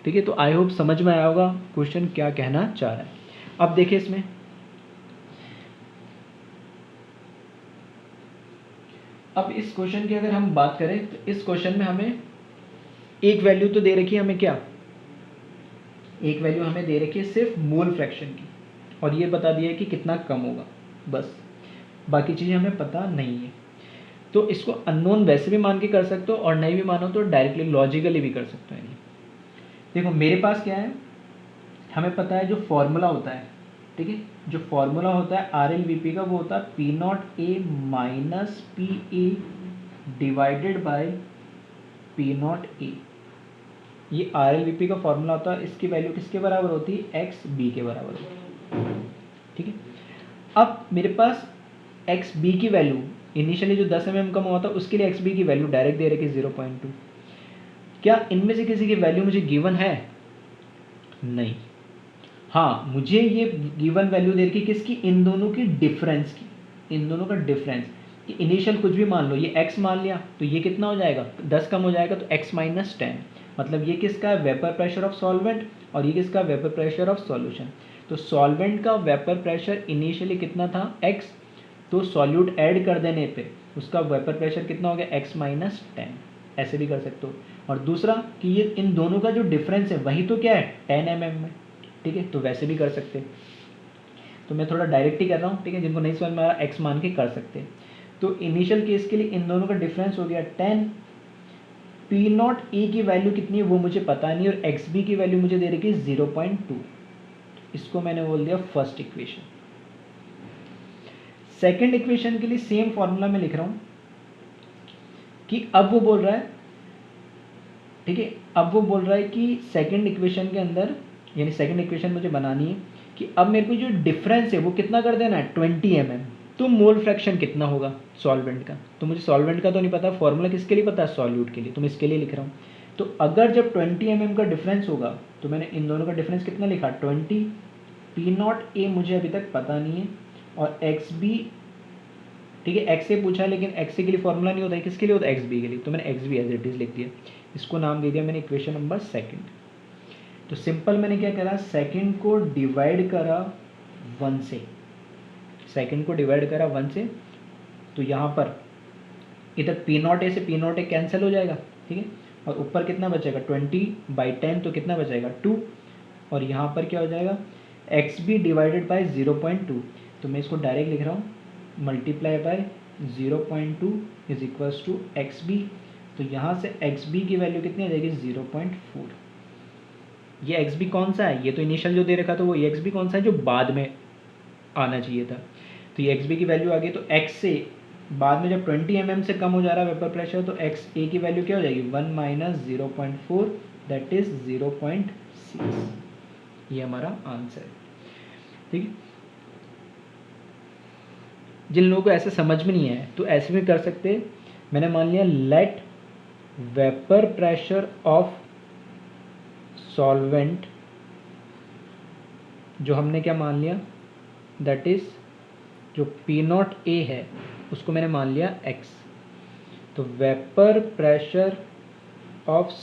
ठीक है, तो आई होप समझ में आया होगा क्वेश्चन क्या कहना चाह रहा है। अब देखिए इसमें अब इस क्वेश्चन की अगर हम बात करें तो इस क्वेश्चन में हमें एक वैल्यू तो दे रखी है, हमें क्या, एक वैल्यू हमें दे रखी है सिर्फ मोल फ्रैक्शन की, और ये बता दिया है कि कितना कम होगा, बस बाकी चीज़ें हमें पता नहीं है। तो इसको अननोन वैसे भी मान के कर सकते हो और नहीं भी मानो तो डायरेक्टली लॉजिकली भी कर सकते हो। देखो मेरे पास क्या है, हमें पता है जो फॉर्मूला होता है, ठीक है, जो फॉर्मूला होता है आर एल वी पी का वो होता है P naught A minus P A divided by P naught ए। ये आर एल वी पी का फॉर्मूला होता है, इसकी वैल्यू किसके बराबर होती है, एक्स बी के बराबर होती है। ठीक है, अब मेरे पास एक्स बी की वैल्यू इनिशियली जो 10 mm कम हुआ था उसके लिए एक्स बी की वैल्यू डायरेक्ट दे रखी 0.2। क्या इनमें से किसी की वैल्यू मुझे गिवन है, नहीं। हाँ, मुझे ये गिवन वैल्यू दे रखी किसकी, इन दोनों की डिफरेंस की, इन दोनों का डिफरेंस कि इनिशियल कुछ भी मान लो, ये x मान लिया तो ये कितना हो जाएगा, 10 कम हो जाएगा तो x माइनस 10, मतलब ये किसका है, वेपर प्रेशर ऑफ सॉल्वेंट, और ये किसका, वेपर प्रेशर ऑफ सॉल्यूशन। तो सॉल्वेंट का वेपर प्रेशर इनिशियली कितना था, x, तो सॉल्यूट ऐड कर देने पे उसका वेपर प्रेशर कितना हो गया, x माइनस 10, ऐसे भी कर सकते हो। और दूसरा कि ये इन दोनों का जो डिफरेंस है वही तो क्या है, 10 mm में, ठीक है, तो वैसे भी कर सकते हैं। तो मैं थोड़ा डायरेक्ट ही कर रहा हूँ, ठीक है, जिनको नहीं समझ में आ रहा एक्स मान के कर सकते हैं। तो इनिशियल केस के लिए इन दोनों का डिफरेंस हो गया 10, पी नॉट ए की वैल्यू कितनी है वो मुझे पता नहीं, और एक्स बी की वैल्यू मुझे दे रखी है 0.2, इसको मैंने बोल दिया फर्स्ट इक्वेशन। सेकेंड इक्वेशन के लिए सेम फॉर्मूला में लिख रहा हूँ कि अब वो बोल रहा है, ठीक है, अब वो बोल रहा है कि सेकेंड इक्वेशन के अंदर, यानी सेकंड इक्वेशन मुझे बनानी है कि अब मेरे को जो डिफरेंस है वो कितना कर देना है, 20 mm। तो मोल फ्रैक्शन कितना होगा सॉल्वेंट का, तो मुझे सॉल्वेंट का तो नहीं पता, फॉर्मूला किसके लिए पता है, सॉल्यूट के लिए, तो मैं इसके लिए लिख रहा हूँ। तो अगर जब 20 mm का डिफरेंस होगा तो मैंने इन दोनों का डिफरेंस कितना लिखा, 20, पी नॉट ए मुझे अभी तक पता नहीं है, और एक्स बी, ठीक है, एक्स से पूछा है लेकिन एक्स के लिए फॉर्मूला नहीं होता है, किसके लिए होता है, एक्स बी के लिए, तो मैंने X B as it is लिख दिया, इसको नाम दे दिया मैंने इक्वेशन नंबर सेकंड। तो सिंपल मैंने क्या करा, सेकंड को डिवाइड करा 1 से, सेकंड को डिवाइड करा 1 से, तो यहाँ पर इधर पी नॉट ए से पी नॉट ए कैंसिल हो जाएगा, ठीक है, और ऊपर कितना बचेगा 20/10, तो कितना बचेगा 2, और यहाँ पर क्या हो जाएगा एक्स बी डिवाइडेड बाई 0.2, तो मैं इसको डायरेक्ट लिख रहा हूँ multiply by 0.2 is equals to X B, तो यहाँ से एक्स बी की वैल्यू कितनी आ जाएगी 0.4। ये एक्स बी कौन सा है, ये तो इनिशियल जो दे रखा था वो, ये एक्स बी कौन सा है जो बाद में आना चाहिए था, तो ये एक्स बी की वैल्यू आ गई, तो एक्स से बाद में जब 20 mm से कम हो जा रहा है वेपर प्रेशर तो एक्स ए की वैल्यू क्या हो जाएगी 1 माइनस 0.4 दैट इज 0.6। ये हमारा आंसर है। ठीक है, जिन लोगों को ऐसे समझ में नहीं है तो ऐसे भी कर सकते। मैंने मान लिया let vapour pressure of solvent, जो हमने क्या मान लिया दैट इज जो पी नॉट ए है उसको मैंने मान लिया x। तो वेपर प्रेशर ऑफ